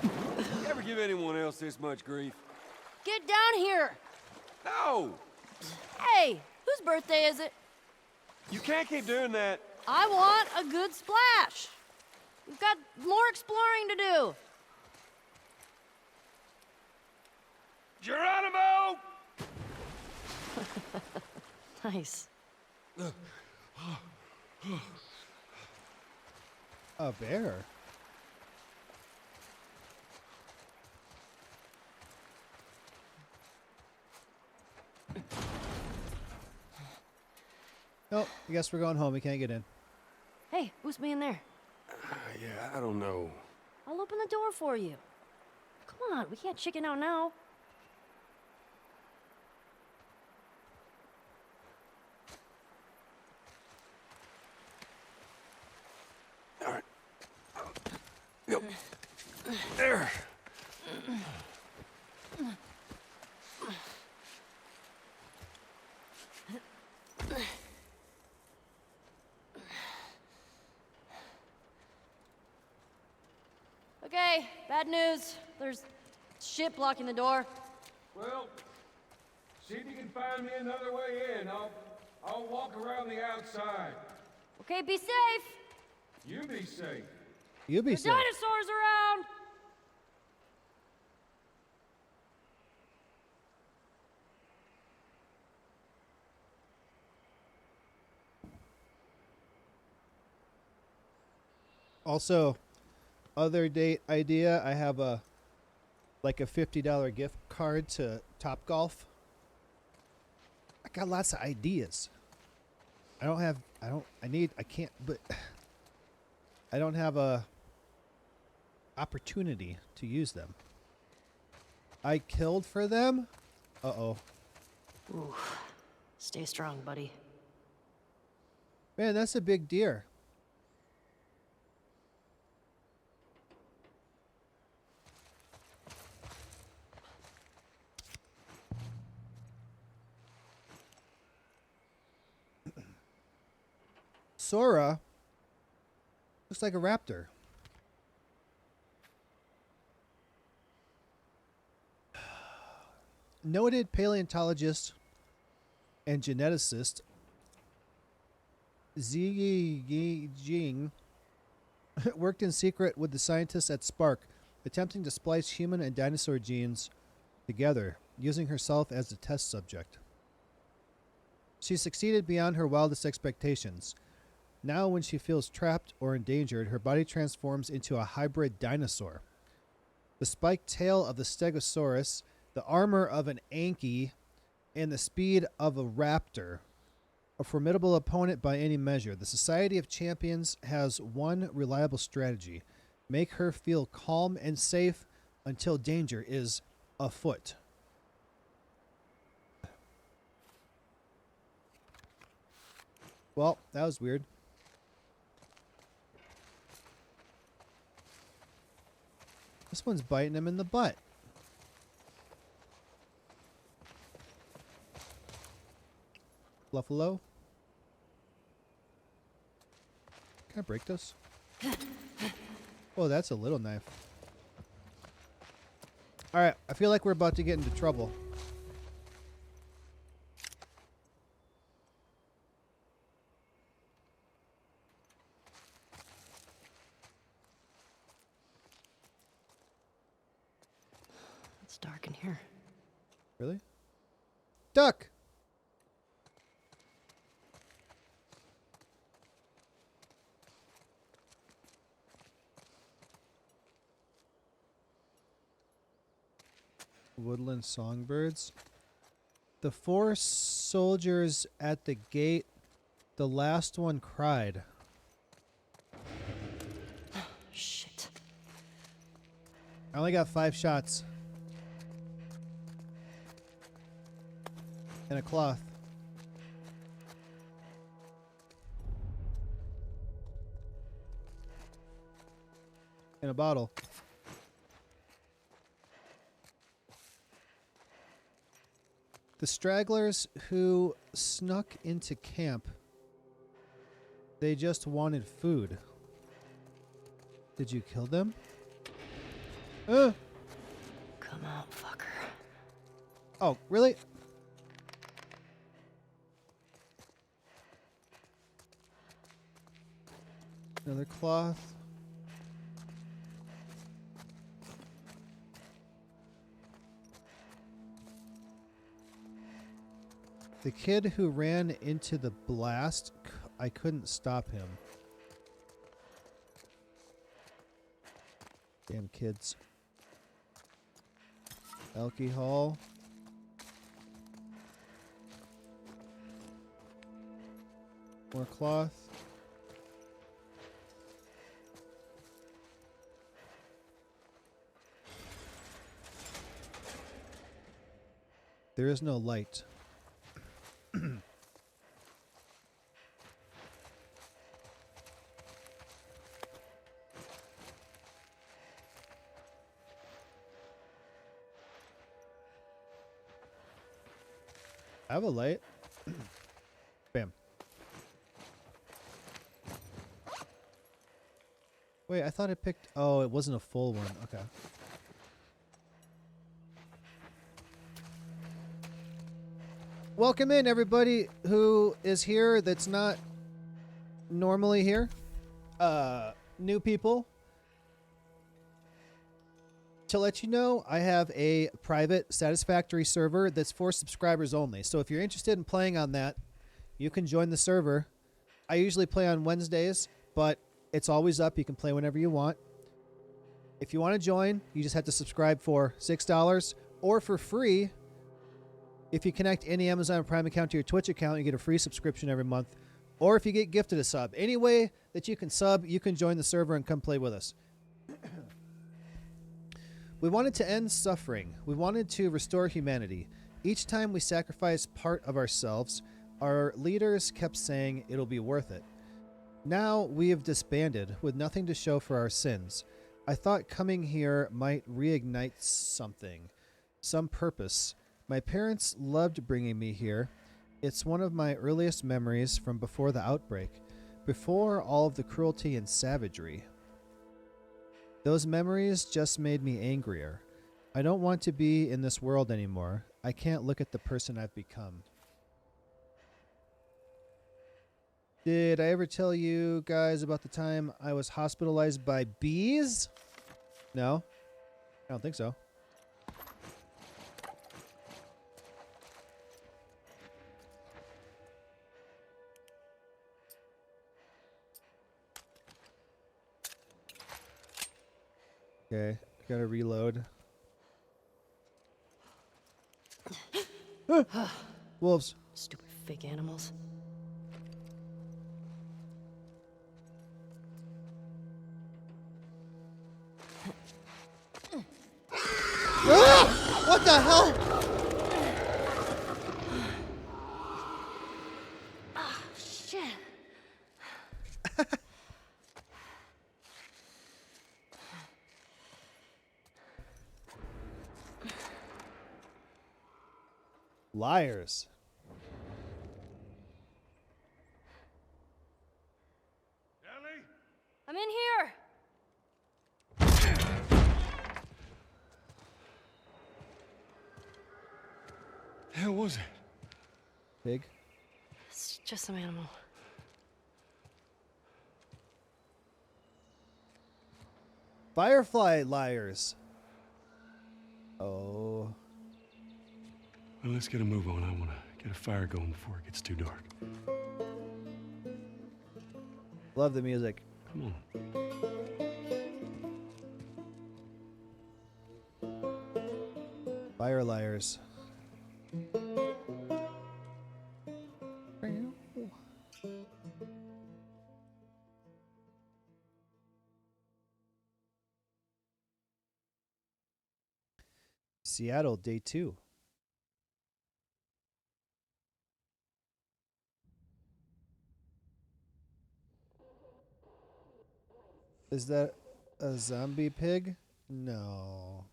You ever give anyone else this much grief? Get down here. No! Hey, whose birthday is it? You can't keep doing that. I want a good splash. We've got more exploring to do. Geronimo! Nice. A bear. Nope, I guess we're going home. We can't get in. Hey, who's me in there? Yeah, I don't know. I'll open the door for you. Come on, we can't chicken out now. All right. Yep. There. Okay, bad news. There's shit blocking the door. Well, see if you can find me another way in. I'll walk around the outside. Okay, be safe. You be safe. You be There's safe. dinosaurs around. Also, other date idea, I have a $50 gift card to Topgolf. I got lots of ideas. I don't have a opportunity to use them. I killed for them? Uh-oh. Ooh. Stay strong, buddy. Man, that's a big deer. Sora Looks like a raptor. Noted paleontologist and geneticist Zi Jing worked in secret with the scientists at Spark, attempting to splice human and dinosaur genes together, using herself as a test subject. She succeeded beyond her wildest expectations. Now, when she feels trapped or endangered, her body transforms into a hybrid dinosaur. The spiked tail of the Stegosaurus, the armor of an Anki, and the speed of a raptor. A formidable opponent by any measure. The Society of Champions has one reliable strategy. Make her feel calm and safe until danger is afoot. Well, that was weird. This one's biting him in the butt. Buffalo. Can I break this? Oh, that's a little knife. Alright, I feel like we're about to get into trouble. It's dark in here. Really? Duck! Woodland songbirds. The 4 soldiers at the gate. The last one cried. Shit. I only got 5 shots. And a cloth. And a bottle. The stragglers who snuck into camp, they just wanted food. Did you kill them? Come on, fucker. Oh, really? Another cloth. The kid who ran into the blast, I couldn't stop him. Damn kids. Alcohol. More cloth. There is no light. I have a light. Bam. Wait, I thought it picked... Oh, it wasn't a full one. Okay. Welcome in, everybody who is here that's not normally here. New people. To let you know, I have a private Satisfactory server that's for subscribers only. So if you're interested in playing on that, you can join the server. I usually play on Wednesdays, but it's always up. You can play whenever you want. If you want to join, you just have to subscribe for $6 or for free. If you connect any Amazon Prime account to your Twitch account, you get a free subscription every month. Or if you get gifted a sub. Any way that you can sub, you can join the server and come play with us. We wanted to end suffering. We wanted to restore humanity. Each time we sacrificed part of ourselves, our leaders kept saying it'll be worth it. Now we have disbanded with nothing to show for our sins. I thought coming here might reignite something, some purpose. My parents loved bringing me here. It's one of my earliest memories from before the outbreak. before all of the cruelty and savagery. Those memories just made me angrier. I don't want to be in this world anymore. I can't look at the person I've become. Did I ever tell you guys about the time I was hospitalized by bees? No, I don't think so. Okay, gotta reload. Wolves. Stupid fake animals. Ah! What the hell? Oh, shit. Liars. Ellie? I'm in here. The hell was it? Pig. It's just some animal. Firefly liars. Oh. Well, let's get a move on. I want to get a fire going before it gets too dark. Love the music. Come on. Fire liars. Seattle, day 2. Is that a zombie pig? No.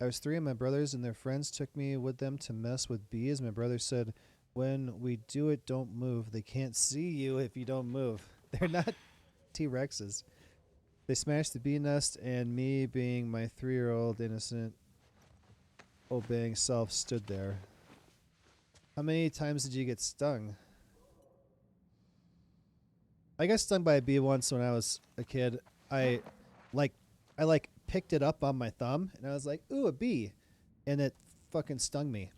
I was 3 and my brothers and their friends took me with them to mess with bees. My brother said, when we do it, don't move. They can't see you if you don't move. They're not T-Rexes. They smashed the bee nest and me, being my 3-year-old innocent, obeying self, stood there. How many times did you get stung? I got stung by a bee once when I was a kid. I picked it up on my thumb and I was like, ooh, a bee. And it fucking stung me.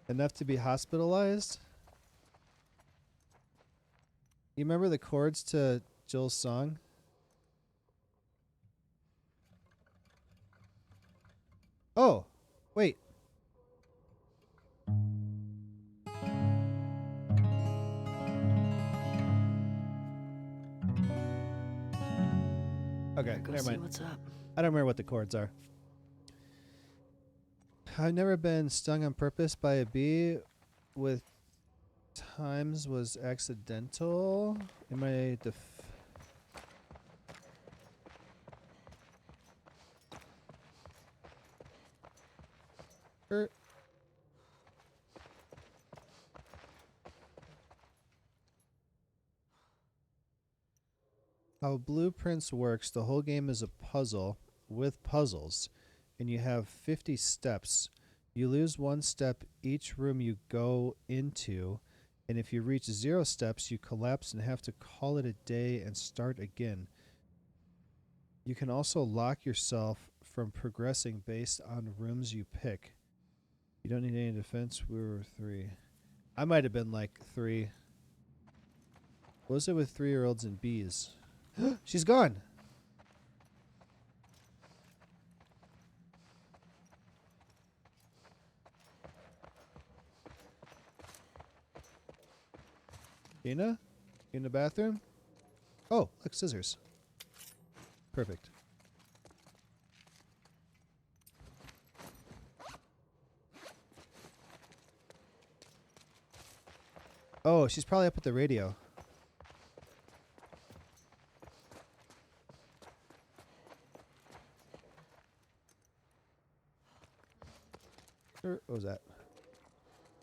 Enough to be hospitalized? You remember the chords to Jill's song? Oh, wait. Okay, Go never see mind. what's up. I don't remember what the chords are. I've never been stung on purpose by a bee. With times was accidental. Am I How Blueprints works, the whole game is a puzzle with puzzles, and you have 50 steps. You lose 1 step each room you go into, and if you reach 0 steps, you collapse and have to call it a day and start again. You can also lock yourself from progressing based on rooms you pick. You don't need any defense. We were 3. I might have been like 3. What was it with 3-year-olds and bees? She's gone. Ina? In the bathroom? Oh, look, scissors. Perfect. Oh, she's probably up at the radio. What was that?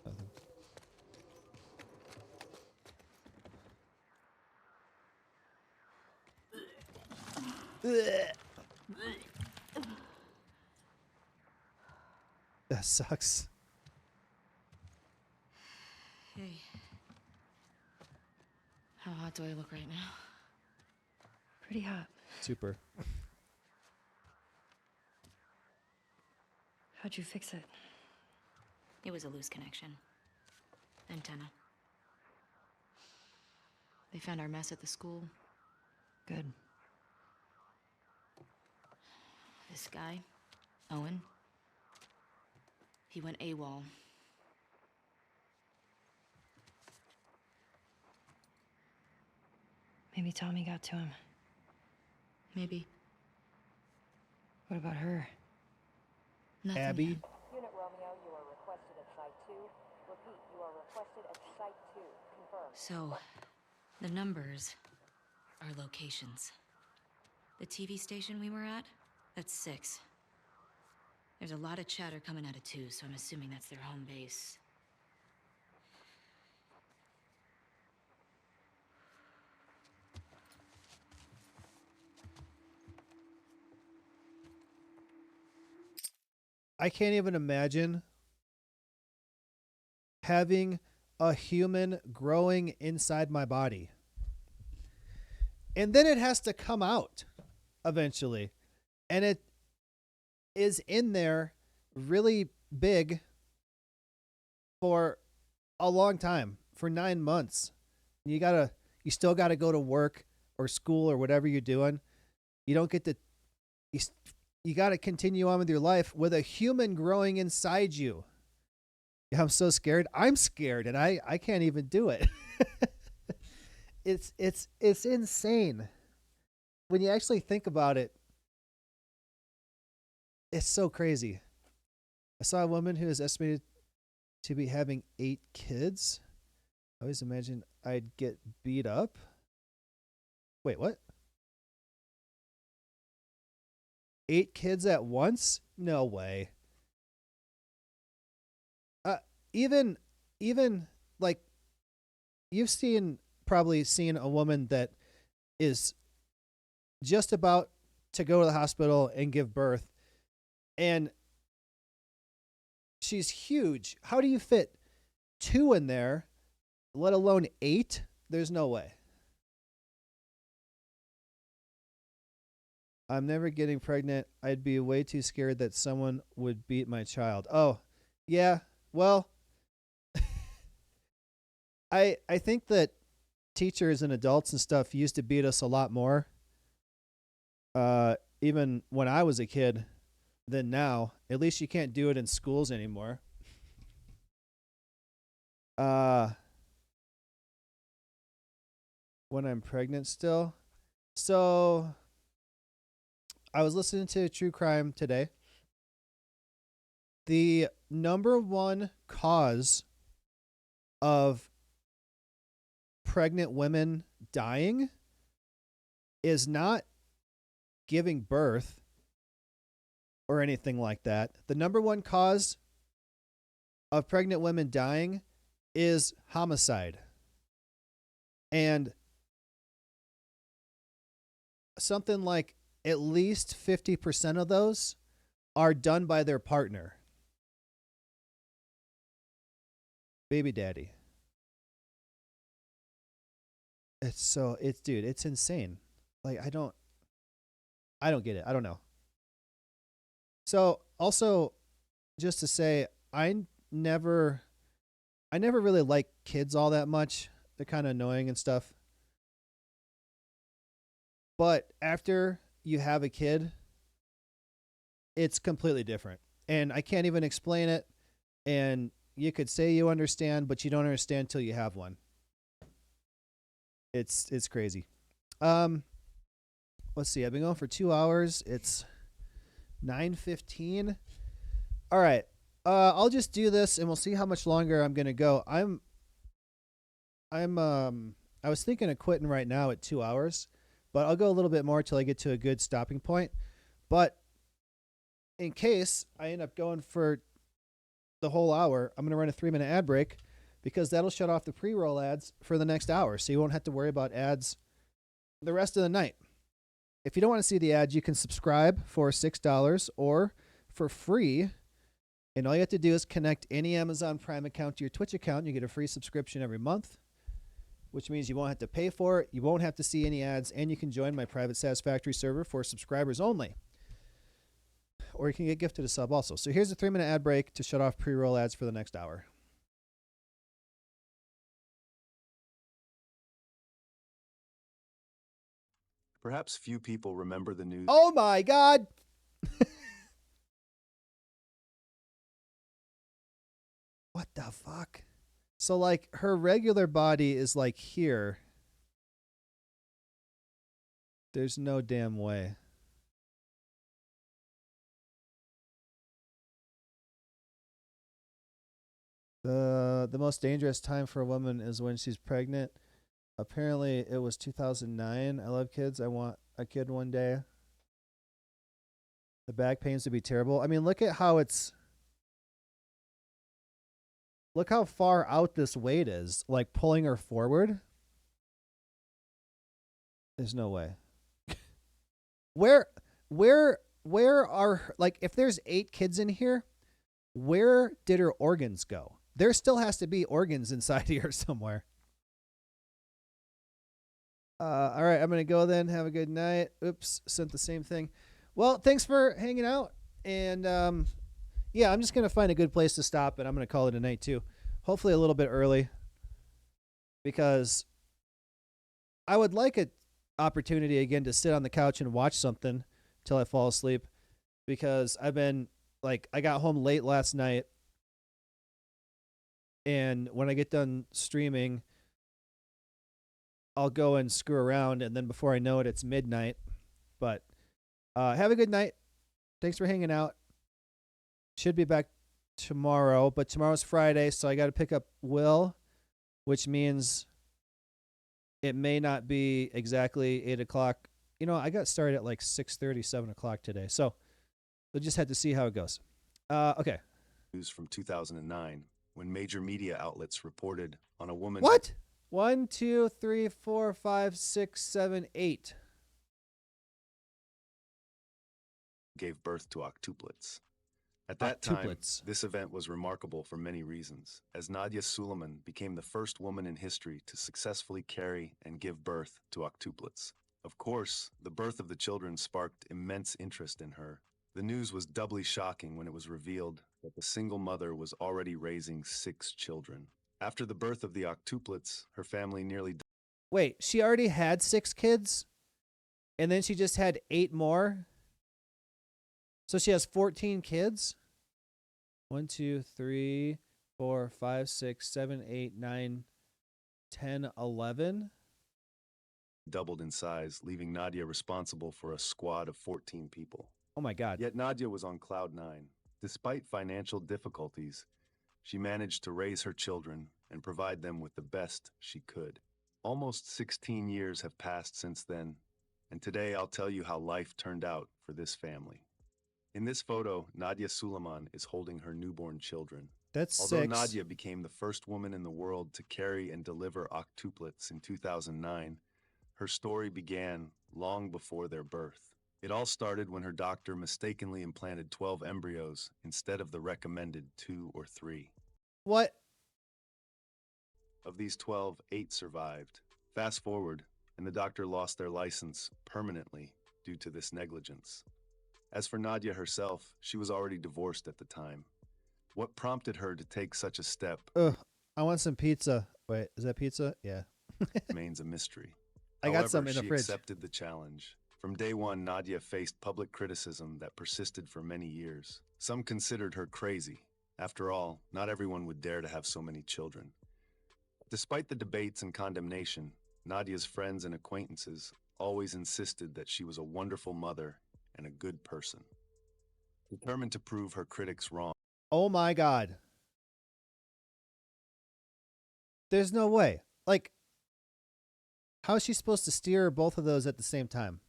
Nothing. That sucks. Hey. How hot do I look right now? Pretty hot. Super. How'd you fix it? It was a loose connection. Antenna. They found our mess at the school. Good. This guy, Owen, he went AWOL. Maybe Tommy got to him. Maybe. What about her? Nothing. Abby? Unit Romeo, you are requested at Site 2. Repeat, you are requested at Site 2. Confirm. So, the numbers are locations. The TV station we were at, that's 6. There's a lot of chatter coming out of 2, so I'm assuming that's their home base. I can't even imagine having a human growing inside my body. And then it has to come out eventually. And it is in there really big for a long time, for 9 months. You still gotta go to work or school or whatever you're doing. You don't get to, you gotta continue on with your life with a human growing inside you. Yeah, I'm so scared. I'm scared and I can't even do it. It's insane. When you actually think about it, it's so crazy. I saw a woman who is estimated to be having 8 kids. I always imagined I'd get beat up. Wait, what? 8 kids at once? No way. Even like you've probably seen a woman that is just about to go to the hospital and give birth, and she's huge. How do you fit 2 in there, let alone 8? There's no way. I'm never getting pregnant. I'd be way too scared that someone would beat my child. Oh, yeah. Well, I think that teachers and adults and stuff used to beat us a lot more, even when I was a kid, than now. At least you can't do it in schools anymore. When I'm pregnant still. So I was listening to true crime today. The number one cause of pregnant women dying is not giving birth or anything like that. The number one cause of pregnant women dying is homicide. And something like at least 50% of those are done by their partner. Baby daddy. It's insane. Like I don't get it. I don't know. So also just to say, I never really liked kids all that much. They're kind of annoying and stuff. But after you have a kid, it's completely different. And I can't even explain it. And you could say you understand, but you don't understand until you have one. It's crazy. Let's see. I've been going for 2 hours. It's 9:15. All right. I'll just do this and we'll see how much longer I'm going to go. I was thinking of quitting right now at 2 hours, but I'll go a little bit more till I get to a good stopping point. But in case I end up going for the whole hour, I'm going to run a 3-minute ad break because that'll shut off the pre-roll ads for the next hour. So you won't have to worry about ads the rest of the night. If you don't want to see the ads, you can subscribe for $6 or for free. And all you have to do is connect any Amazon Prime account to your Twitch account. You get a free subscription every month, which means you won't have to pay for it. You won't have to see any ads, and you can join my private Satisfactory server for subscribers only. Or you can get gifted a sub also. So here's a 3-minute ad break to shut off pre-roll ads for the next hour. Perhaps few people remember the news. Oh my God! What the fuck? So, like, her regular body is, like, here. There's no damn way. The most dangerous time for a woman is when she's pregnant. Apparently, it was 2009. I love kids. I want a kid one day. The back pains would be terrible. I mean, look at how it's... Look how far out this weight is. Like, pulling her forward. There's no way. Where are... Like, if there's 8 kids in here, where did her organs go? There still has to be organs inside here somewhere. All right, I'm going to go then. Have a good night. Oops, sent the same thing. Well, thanks for hanging out. And, yeah, I'm just going to find a good place to stop, and I'm going to call it a night, too. Hopefully a little bit early. Because I would like an opportunity, again, to sit on the couch and watch something till I fall asleep. Because I've been, like, I got home late last night. And when I get done streaming, I'll go and screw around, and then before I know it, it's midnight. But have a good night. Thanks for hanging out. Should be back tomorrow, but tomorrow's Friday, so I got to pick up Will, which means it may not be exactly 8 o'clock. You know, I got started at like 6:30, 7 o'clock today, so we'll just have to see how it goes. Okay. News from 2009, when major media outlets reported on a woman... What? 1, 2, 3, 4, 5, 6, 7, 8. Gave birth to octuplets. At that time, this event was remarkable for many reasons, as Nadia Suleiman became the first woman in history to successfully carry and give birth to octuplets. Of course, the birth of the children sparked immense interest in her. The news was doubly shocking when it was revealed that the single mother was already raising 6 children. After the birth of the octuplets, her family nearly... Wait, she already had 6 kids? And then she just had 8 more? So she has 14 kids? 1, 2, 3, 4, 5, 6, 7, 8, 9, 10, 11? Doubled in size, leaving Nadia responsible for a squad of 14 people. Oh my God. Yet Nadia was on cloud 9. Despite financial difficulties, she managed to raise her children and provide them with the best she could. Almost 16 years have passed since then, and today I'll tell you how life turned out for this family. In this photo, Nadia Suleiman is holding her newborn children. That's Although 6. Nadia became the first woman in the world to carry and deliver octuplets in 2009, her story began long before their birth. It all started when her doctor mistakenly implanted 12 embryos instead of the recommended 2 or 3. What? Of these 12, 8 survived. Fast forward, and the doctor lost their license permanently due to this negligence. As for Nadia herself, she was already divorced at the time. What prompted her to take such a step? Ugh, I want some pizza. Wait, is that pizza? Yeah. Remains a mystery. I got some in the she fridge. Accepted the challenge. From day one, Nadia faced public criticism that persisted for many years. Some considered her crazy. After all, not everyone would dare to have so many children. Despite the debates and condemnation, Nadia's friends and acquaintances always insisted that she was a wonderful mother and a good person. Determined to prove her critics wrong. Oh my God. There's no way. Like, how is she supposed to steer both of those at the same time?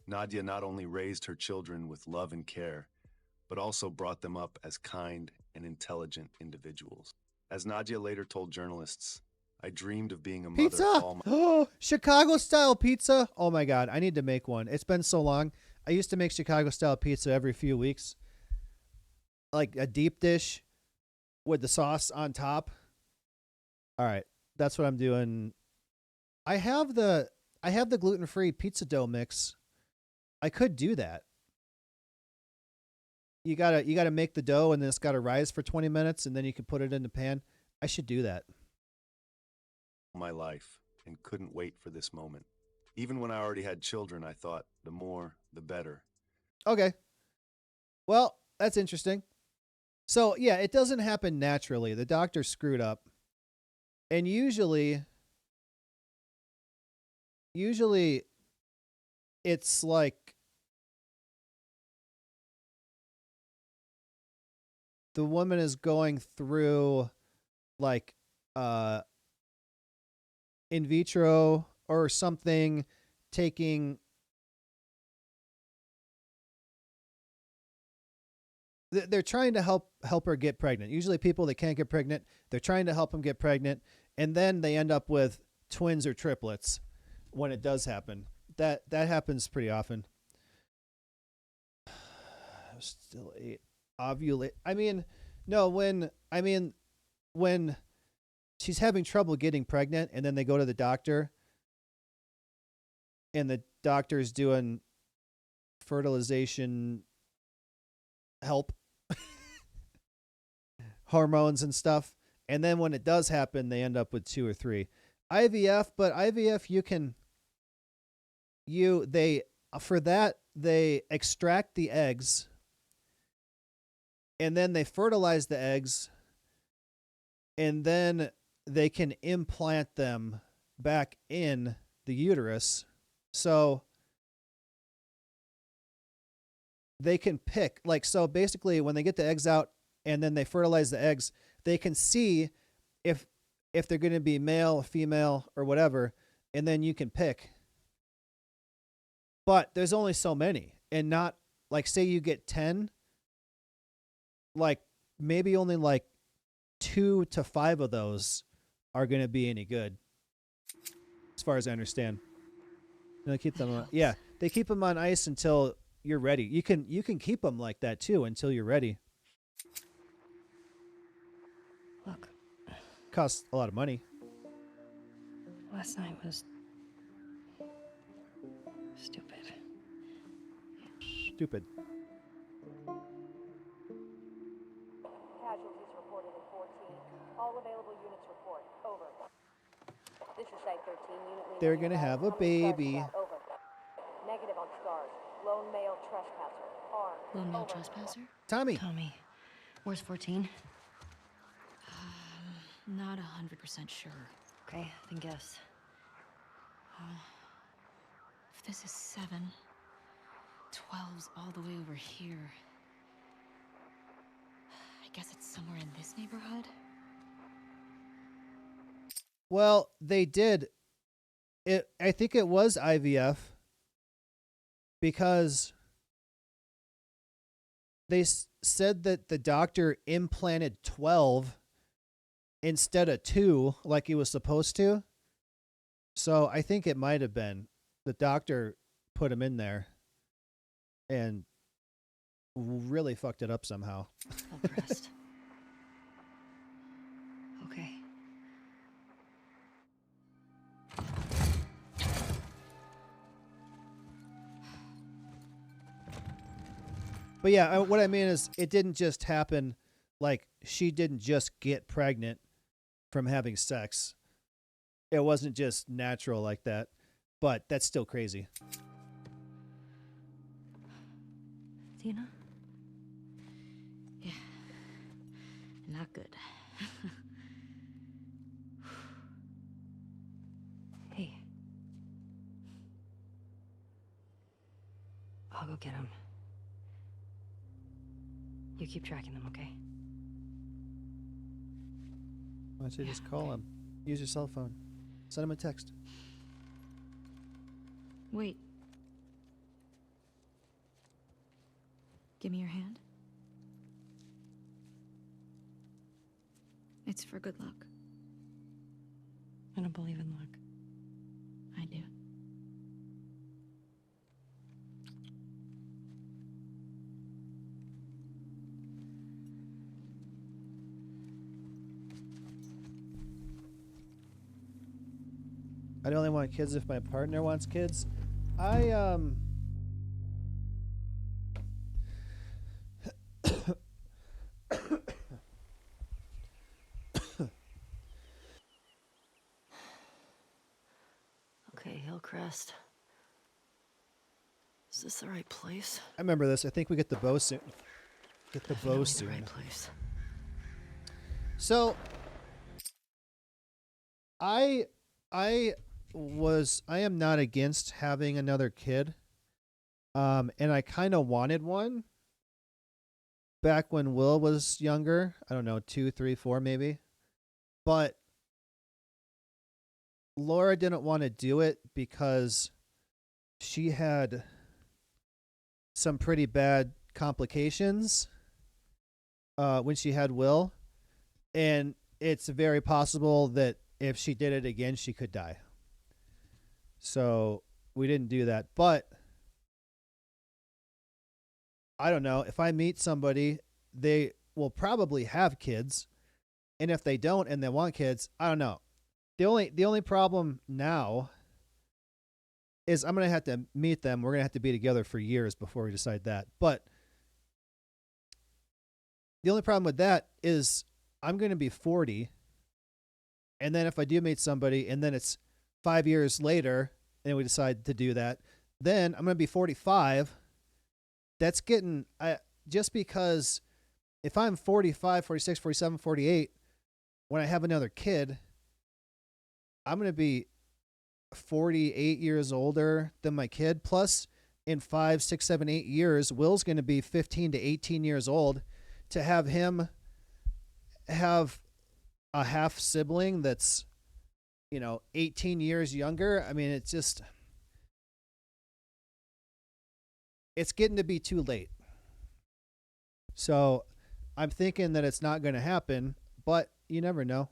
Nadia not only raised her children with love and care, but also brought them up as kind and intelligent individuals. As Nadia later told journalists, I dreamed of being a mother Pizza! all my Oh, Chicago-style pizza. Oh, my God. I need to make one. It's been so long. I used to make Chicago-style pizza every few weeks. Like a deep dish with the sauce on top. All right. That's what I'm doing. I have the gluten-free pizza dough mix. I could do that. You gotta make the dough, and then it's gotta rise for 20 minutes, and then you can put it in the pan. I should do that. my life and couldn't wait for this moment. Even when I already had children, I thought the more, the better. Okay. Well, that's interesting. So, yeah, it doesn't happen naturally. The doctor screwed up. And usually it's like the woman is going through like in vitro or something, taking they're trying to help her get pregnant. Usually people that can't get pregnant, they're trying to help them get pregnant, and then they end up with twins or triplets when it does happen. That happens pretty often. Still ovulate. When she's having trouble getting pregnant and then they go to the doctor and the doctor's doing fertilization help hormones and stuff, and then when it does happen they end up with 2 or 3. IVF, but IVF they extract the eggs and then they fertilize the eggs and then they can implant them back in the uterus. So they can pick, so basically when they get the eggs out and then they fertilize the eggs, they can see if they're going to be male, female, or whatever, and then you can pick. But there's only so many, and not, say you get 10, maybe only 2 to 5 of those are going to be any good, as far as I understand. They keep them on, they keep them on ice until you're ready. You can keep them like that too until you're ready. Look. Costs a lot of money. Last night was stupid. Stupid. Casualties reported in 14. All available units report. Over. This is Site 13. Unit leader. They're gonna have a baby. Over. Negative on stars. Lone male trespasser. Armed. Lone male Over. trespasser? Tommy. Where's 14? Not 100% sure. Okay, then guess. If this is 7, 12's all the way over here. I guess it's somewhere in this neighborhood? Well, they did. I think it was IVF because they said that the doctor implanted 12 instead of 2 like he was supposed to. So I think it might have been the doctor put him in there and really fucked it up somehow. Well pressed. Okay. But yeah, what I mean is it didn't just happen. She didn't just get pregnant from having sex. It wasn't just natural like that, but that's still crazy. Tina? Yeah. Not good. Hey. I'll go get him. You keep tracking them, okay? Why don't you just call him? Use your cell phone. Send him a text. Wait. Give me your hand. It's for good luck. I don't believe in luck. I do. I'd only want kids if my partner wants kids. Okay, Hillcrest. Is this the right place? I remember this. I think we get the bow soon. Get the bow soon. The right place. So I am not against having another kid. And I kind of wanted one back when Will was younger. I don't know, 2, 3, 4 maybe. But Laura didn't want to do it because she had some pretty bad complications when she had Will. And it's very possible that if she did it again, she could die. So we didn't do that. But I don't know. If I meet somebody, they will probably have kids. And if they don't and they want kids, I don't know. The only problem now is I'm going to have to meet them. We're going to have to be together for years before we decide that. But the only problem with that is I'm going to be 40. And then if I do meet somebody and then it's 5 years later and we decide to do that, then I'm going to be 45. That's getting, just because if I'm 45, 46, 47, 48, when I have another kid, I'm going to be 48 years older than my kid. Plus, in 5, 6, 7, 8 years, Will's going to be 15 to 18 years old. To have him have a half sibling that's, 18 years younger, I mean, it's getting to be too late. So I'm thinking that it's not going to happen, but you never know.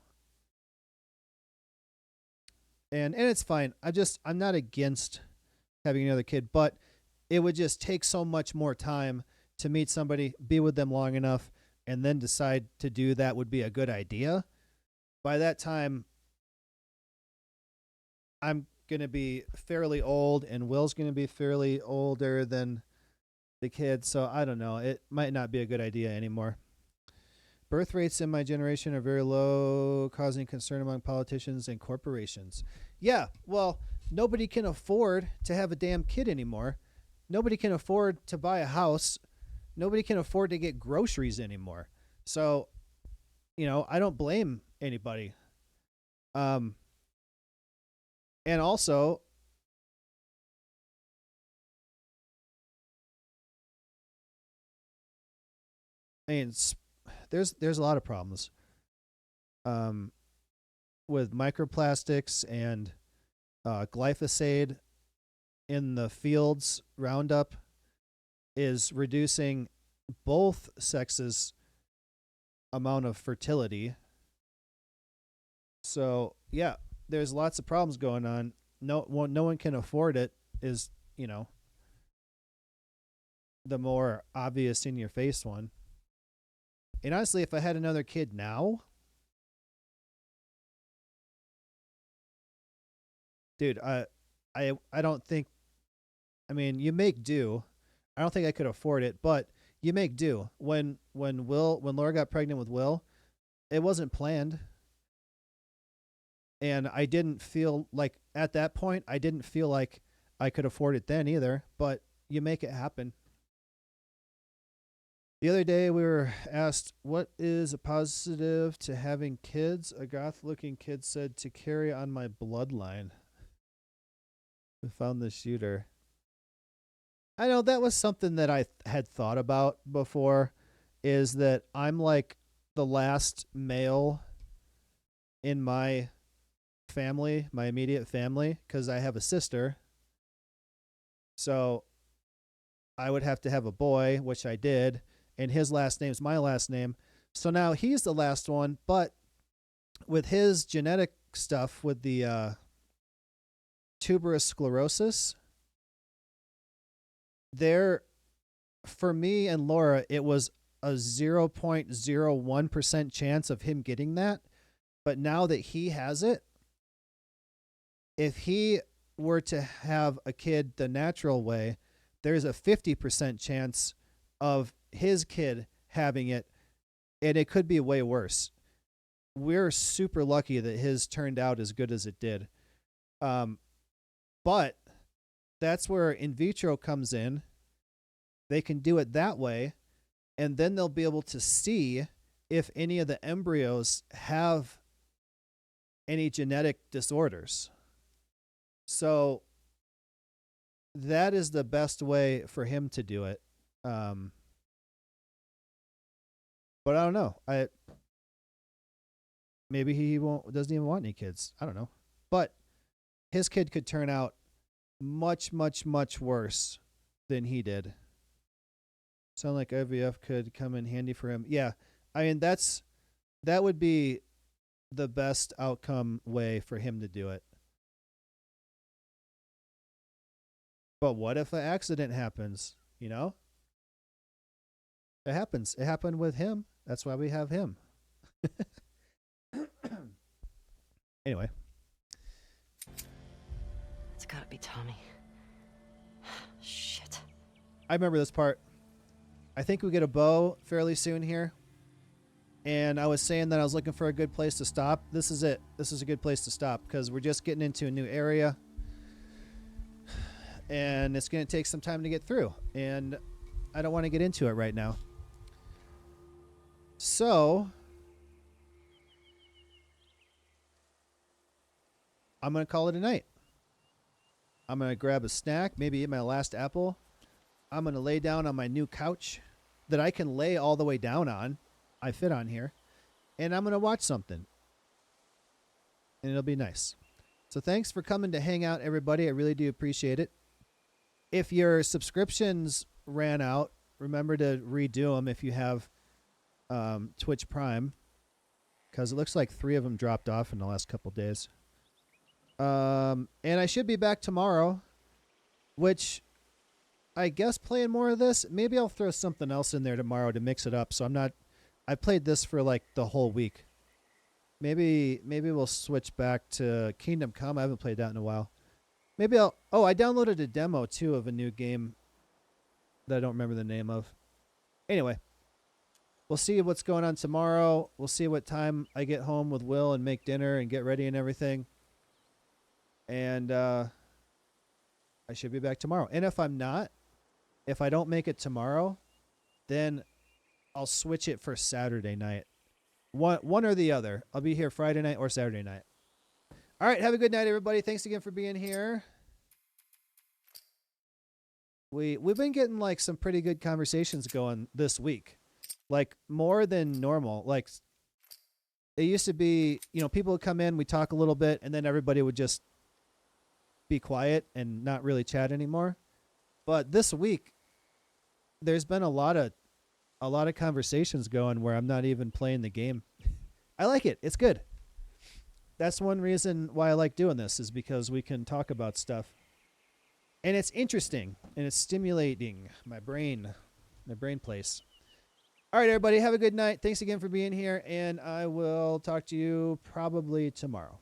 And it's fine. I'm not against having another kid, but it would just take so much more time to meet somebody, be with them long enough, and then decide to do that would be a good idea. By that time, I'm going to be fairly old, and Will's going to be fairly older than the kid. So I don't know. It might not be a good idea anymore. Birth rates in my generation are very low, causing concern among politicians and corporations. Yeah, well, nobody can afford to have a damn kid anymore. Nobody can afford to buy a house. Nobody can afford to get groceries anymore. So, I don't blame anybody. And also, I mean, there's a lot of problems with microplastics and glyphosate in the fields. Roundup is reducing both sexes' amount of fertility. So yeah, there's lots of problems going on. No one can afford it is, the more obvious in your face one. And honestly, if I had another kid now, dude, I don't think, you make do. I don't think I could afford it, but you make do. When Laura got pregnant with Will, it wasn't planned. And I didn't feel like, at that point, I didn't feel like I could afford it then either, but you make it happen. The other day we were asked, what is a positive to having kids? A goth-looking kid said, to carry on my bloodline. We found the shooter. I know that was something that I had thought about before, is that I'm like the last male in my family, my immediate family, because I have a sister. So I would have to have a boy, which I did. And his last name's my last name. So now he's the last one, but with his genetic stuff with the tuberous sclerosis, for me and Laura, it was a 0.01% chance of him getting that. But now that he has it, if he were to have a kid the natural way, there's a 50% chance of his kid having it, and it could be way worse. We're super lucky that his turned out as good as it did. But that's where in vitro comes in. They can do it that way, and then they'll be able to see if any of the embryos have any genetic disorders. So that is the best way for him to do it. But I don't know. Maybe he doesn't even want any kids. I don't know. But his kid could turn out much, much, much worse than he did. Sound like IVF could come in handy for him. Yeah. I mean, that would be the best outcome way for him to do it. But what if an accident happens? You know? It happens. It happened with him. That's why we have him. Anyway. It's gotta be Tommy. Shit. I remember this part. I think we get a bow fairly soon here. And I was saying that I was looking for a good place to stop. This is it. This is a good place to stop because we're just getting into a new area. And it's going to take some time to get through. And I don't want to get into it right now. So I'm going to call it a night. I'm going to grab a snack, maybe eat my last apple. I'm going to lay down on my new couch that I can lay all the way down on. I fit on here. And I'm going to watch something. And it'll be nice. So thanks for coming to hang out, everybody. I really do appreciate it. If your subscriptions ran out, remember to redo them if you have Twitch Prime. Because it looks like 3 of them dropped off in the last couple days. And I should be back tomorrow, which I guess playing more of this. Maybe I'll throw something else in there tomorrow to mix it up. So I played this for like the whole week. Maybe we'll switch back to Kingdom Come. I haven't played that in a while. Maybe I downloaded a demo too of a new game that I don't remember the name of. Anyway, we'll see what's going on tomorrow. We'll see what time I get home with Will and make dinner and get ready and everything. And I should be back tomorrow. And if I don't make it tomorrow, then I'll switch it for Saturday night. One or the other. I'll be here Friday night or Saturday night. All right, have a good night, everybody. Thanks again for being here. We've been getting like some pretty good conversations going this week. Like more than normal. Like it used to be, people would come in, we talk a little bit, and then everybody would just be quiet and not really chat anymore. But this week there's been a lot of conversations going where I'm not even playing the game. I like it. It's good. That's one reason why I like doing this, is because we can talk about stuff. And it's interesting and it's stimulating my brain place. All right, everybody, have a good night. Thanks again for being here, and I will talk to you probably tomorrow.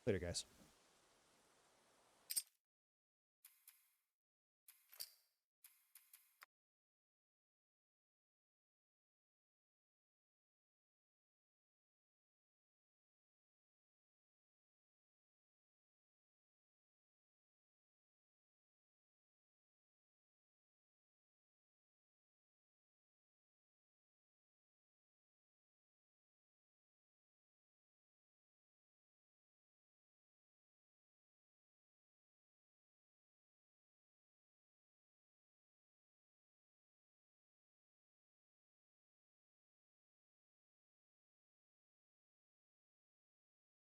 Later, guys.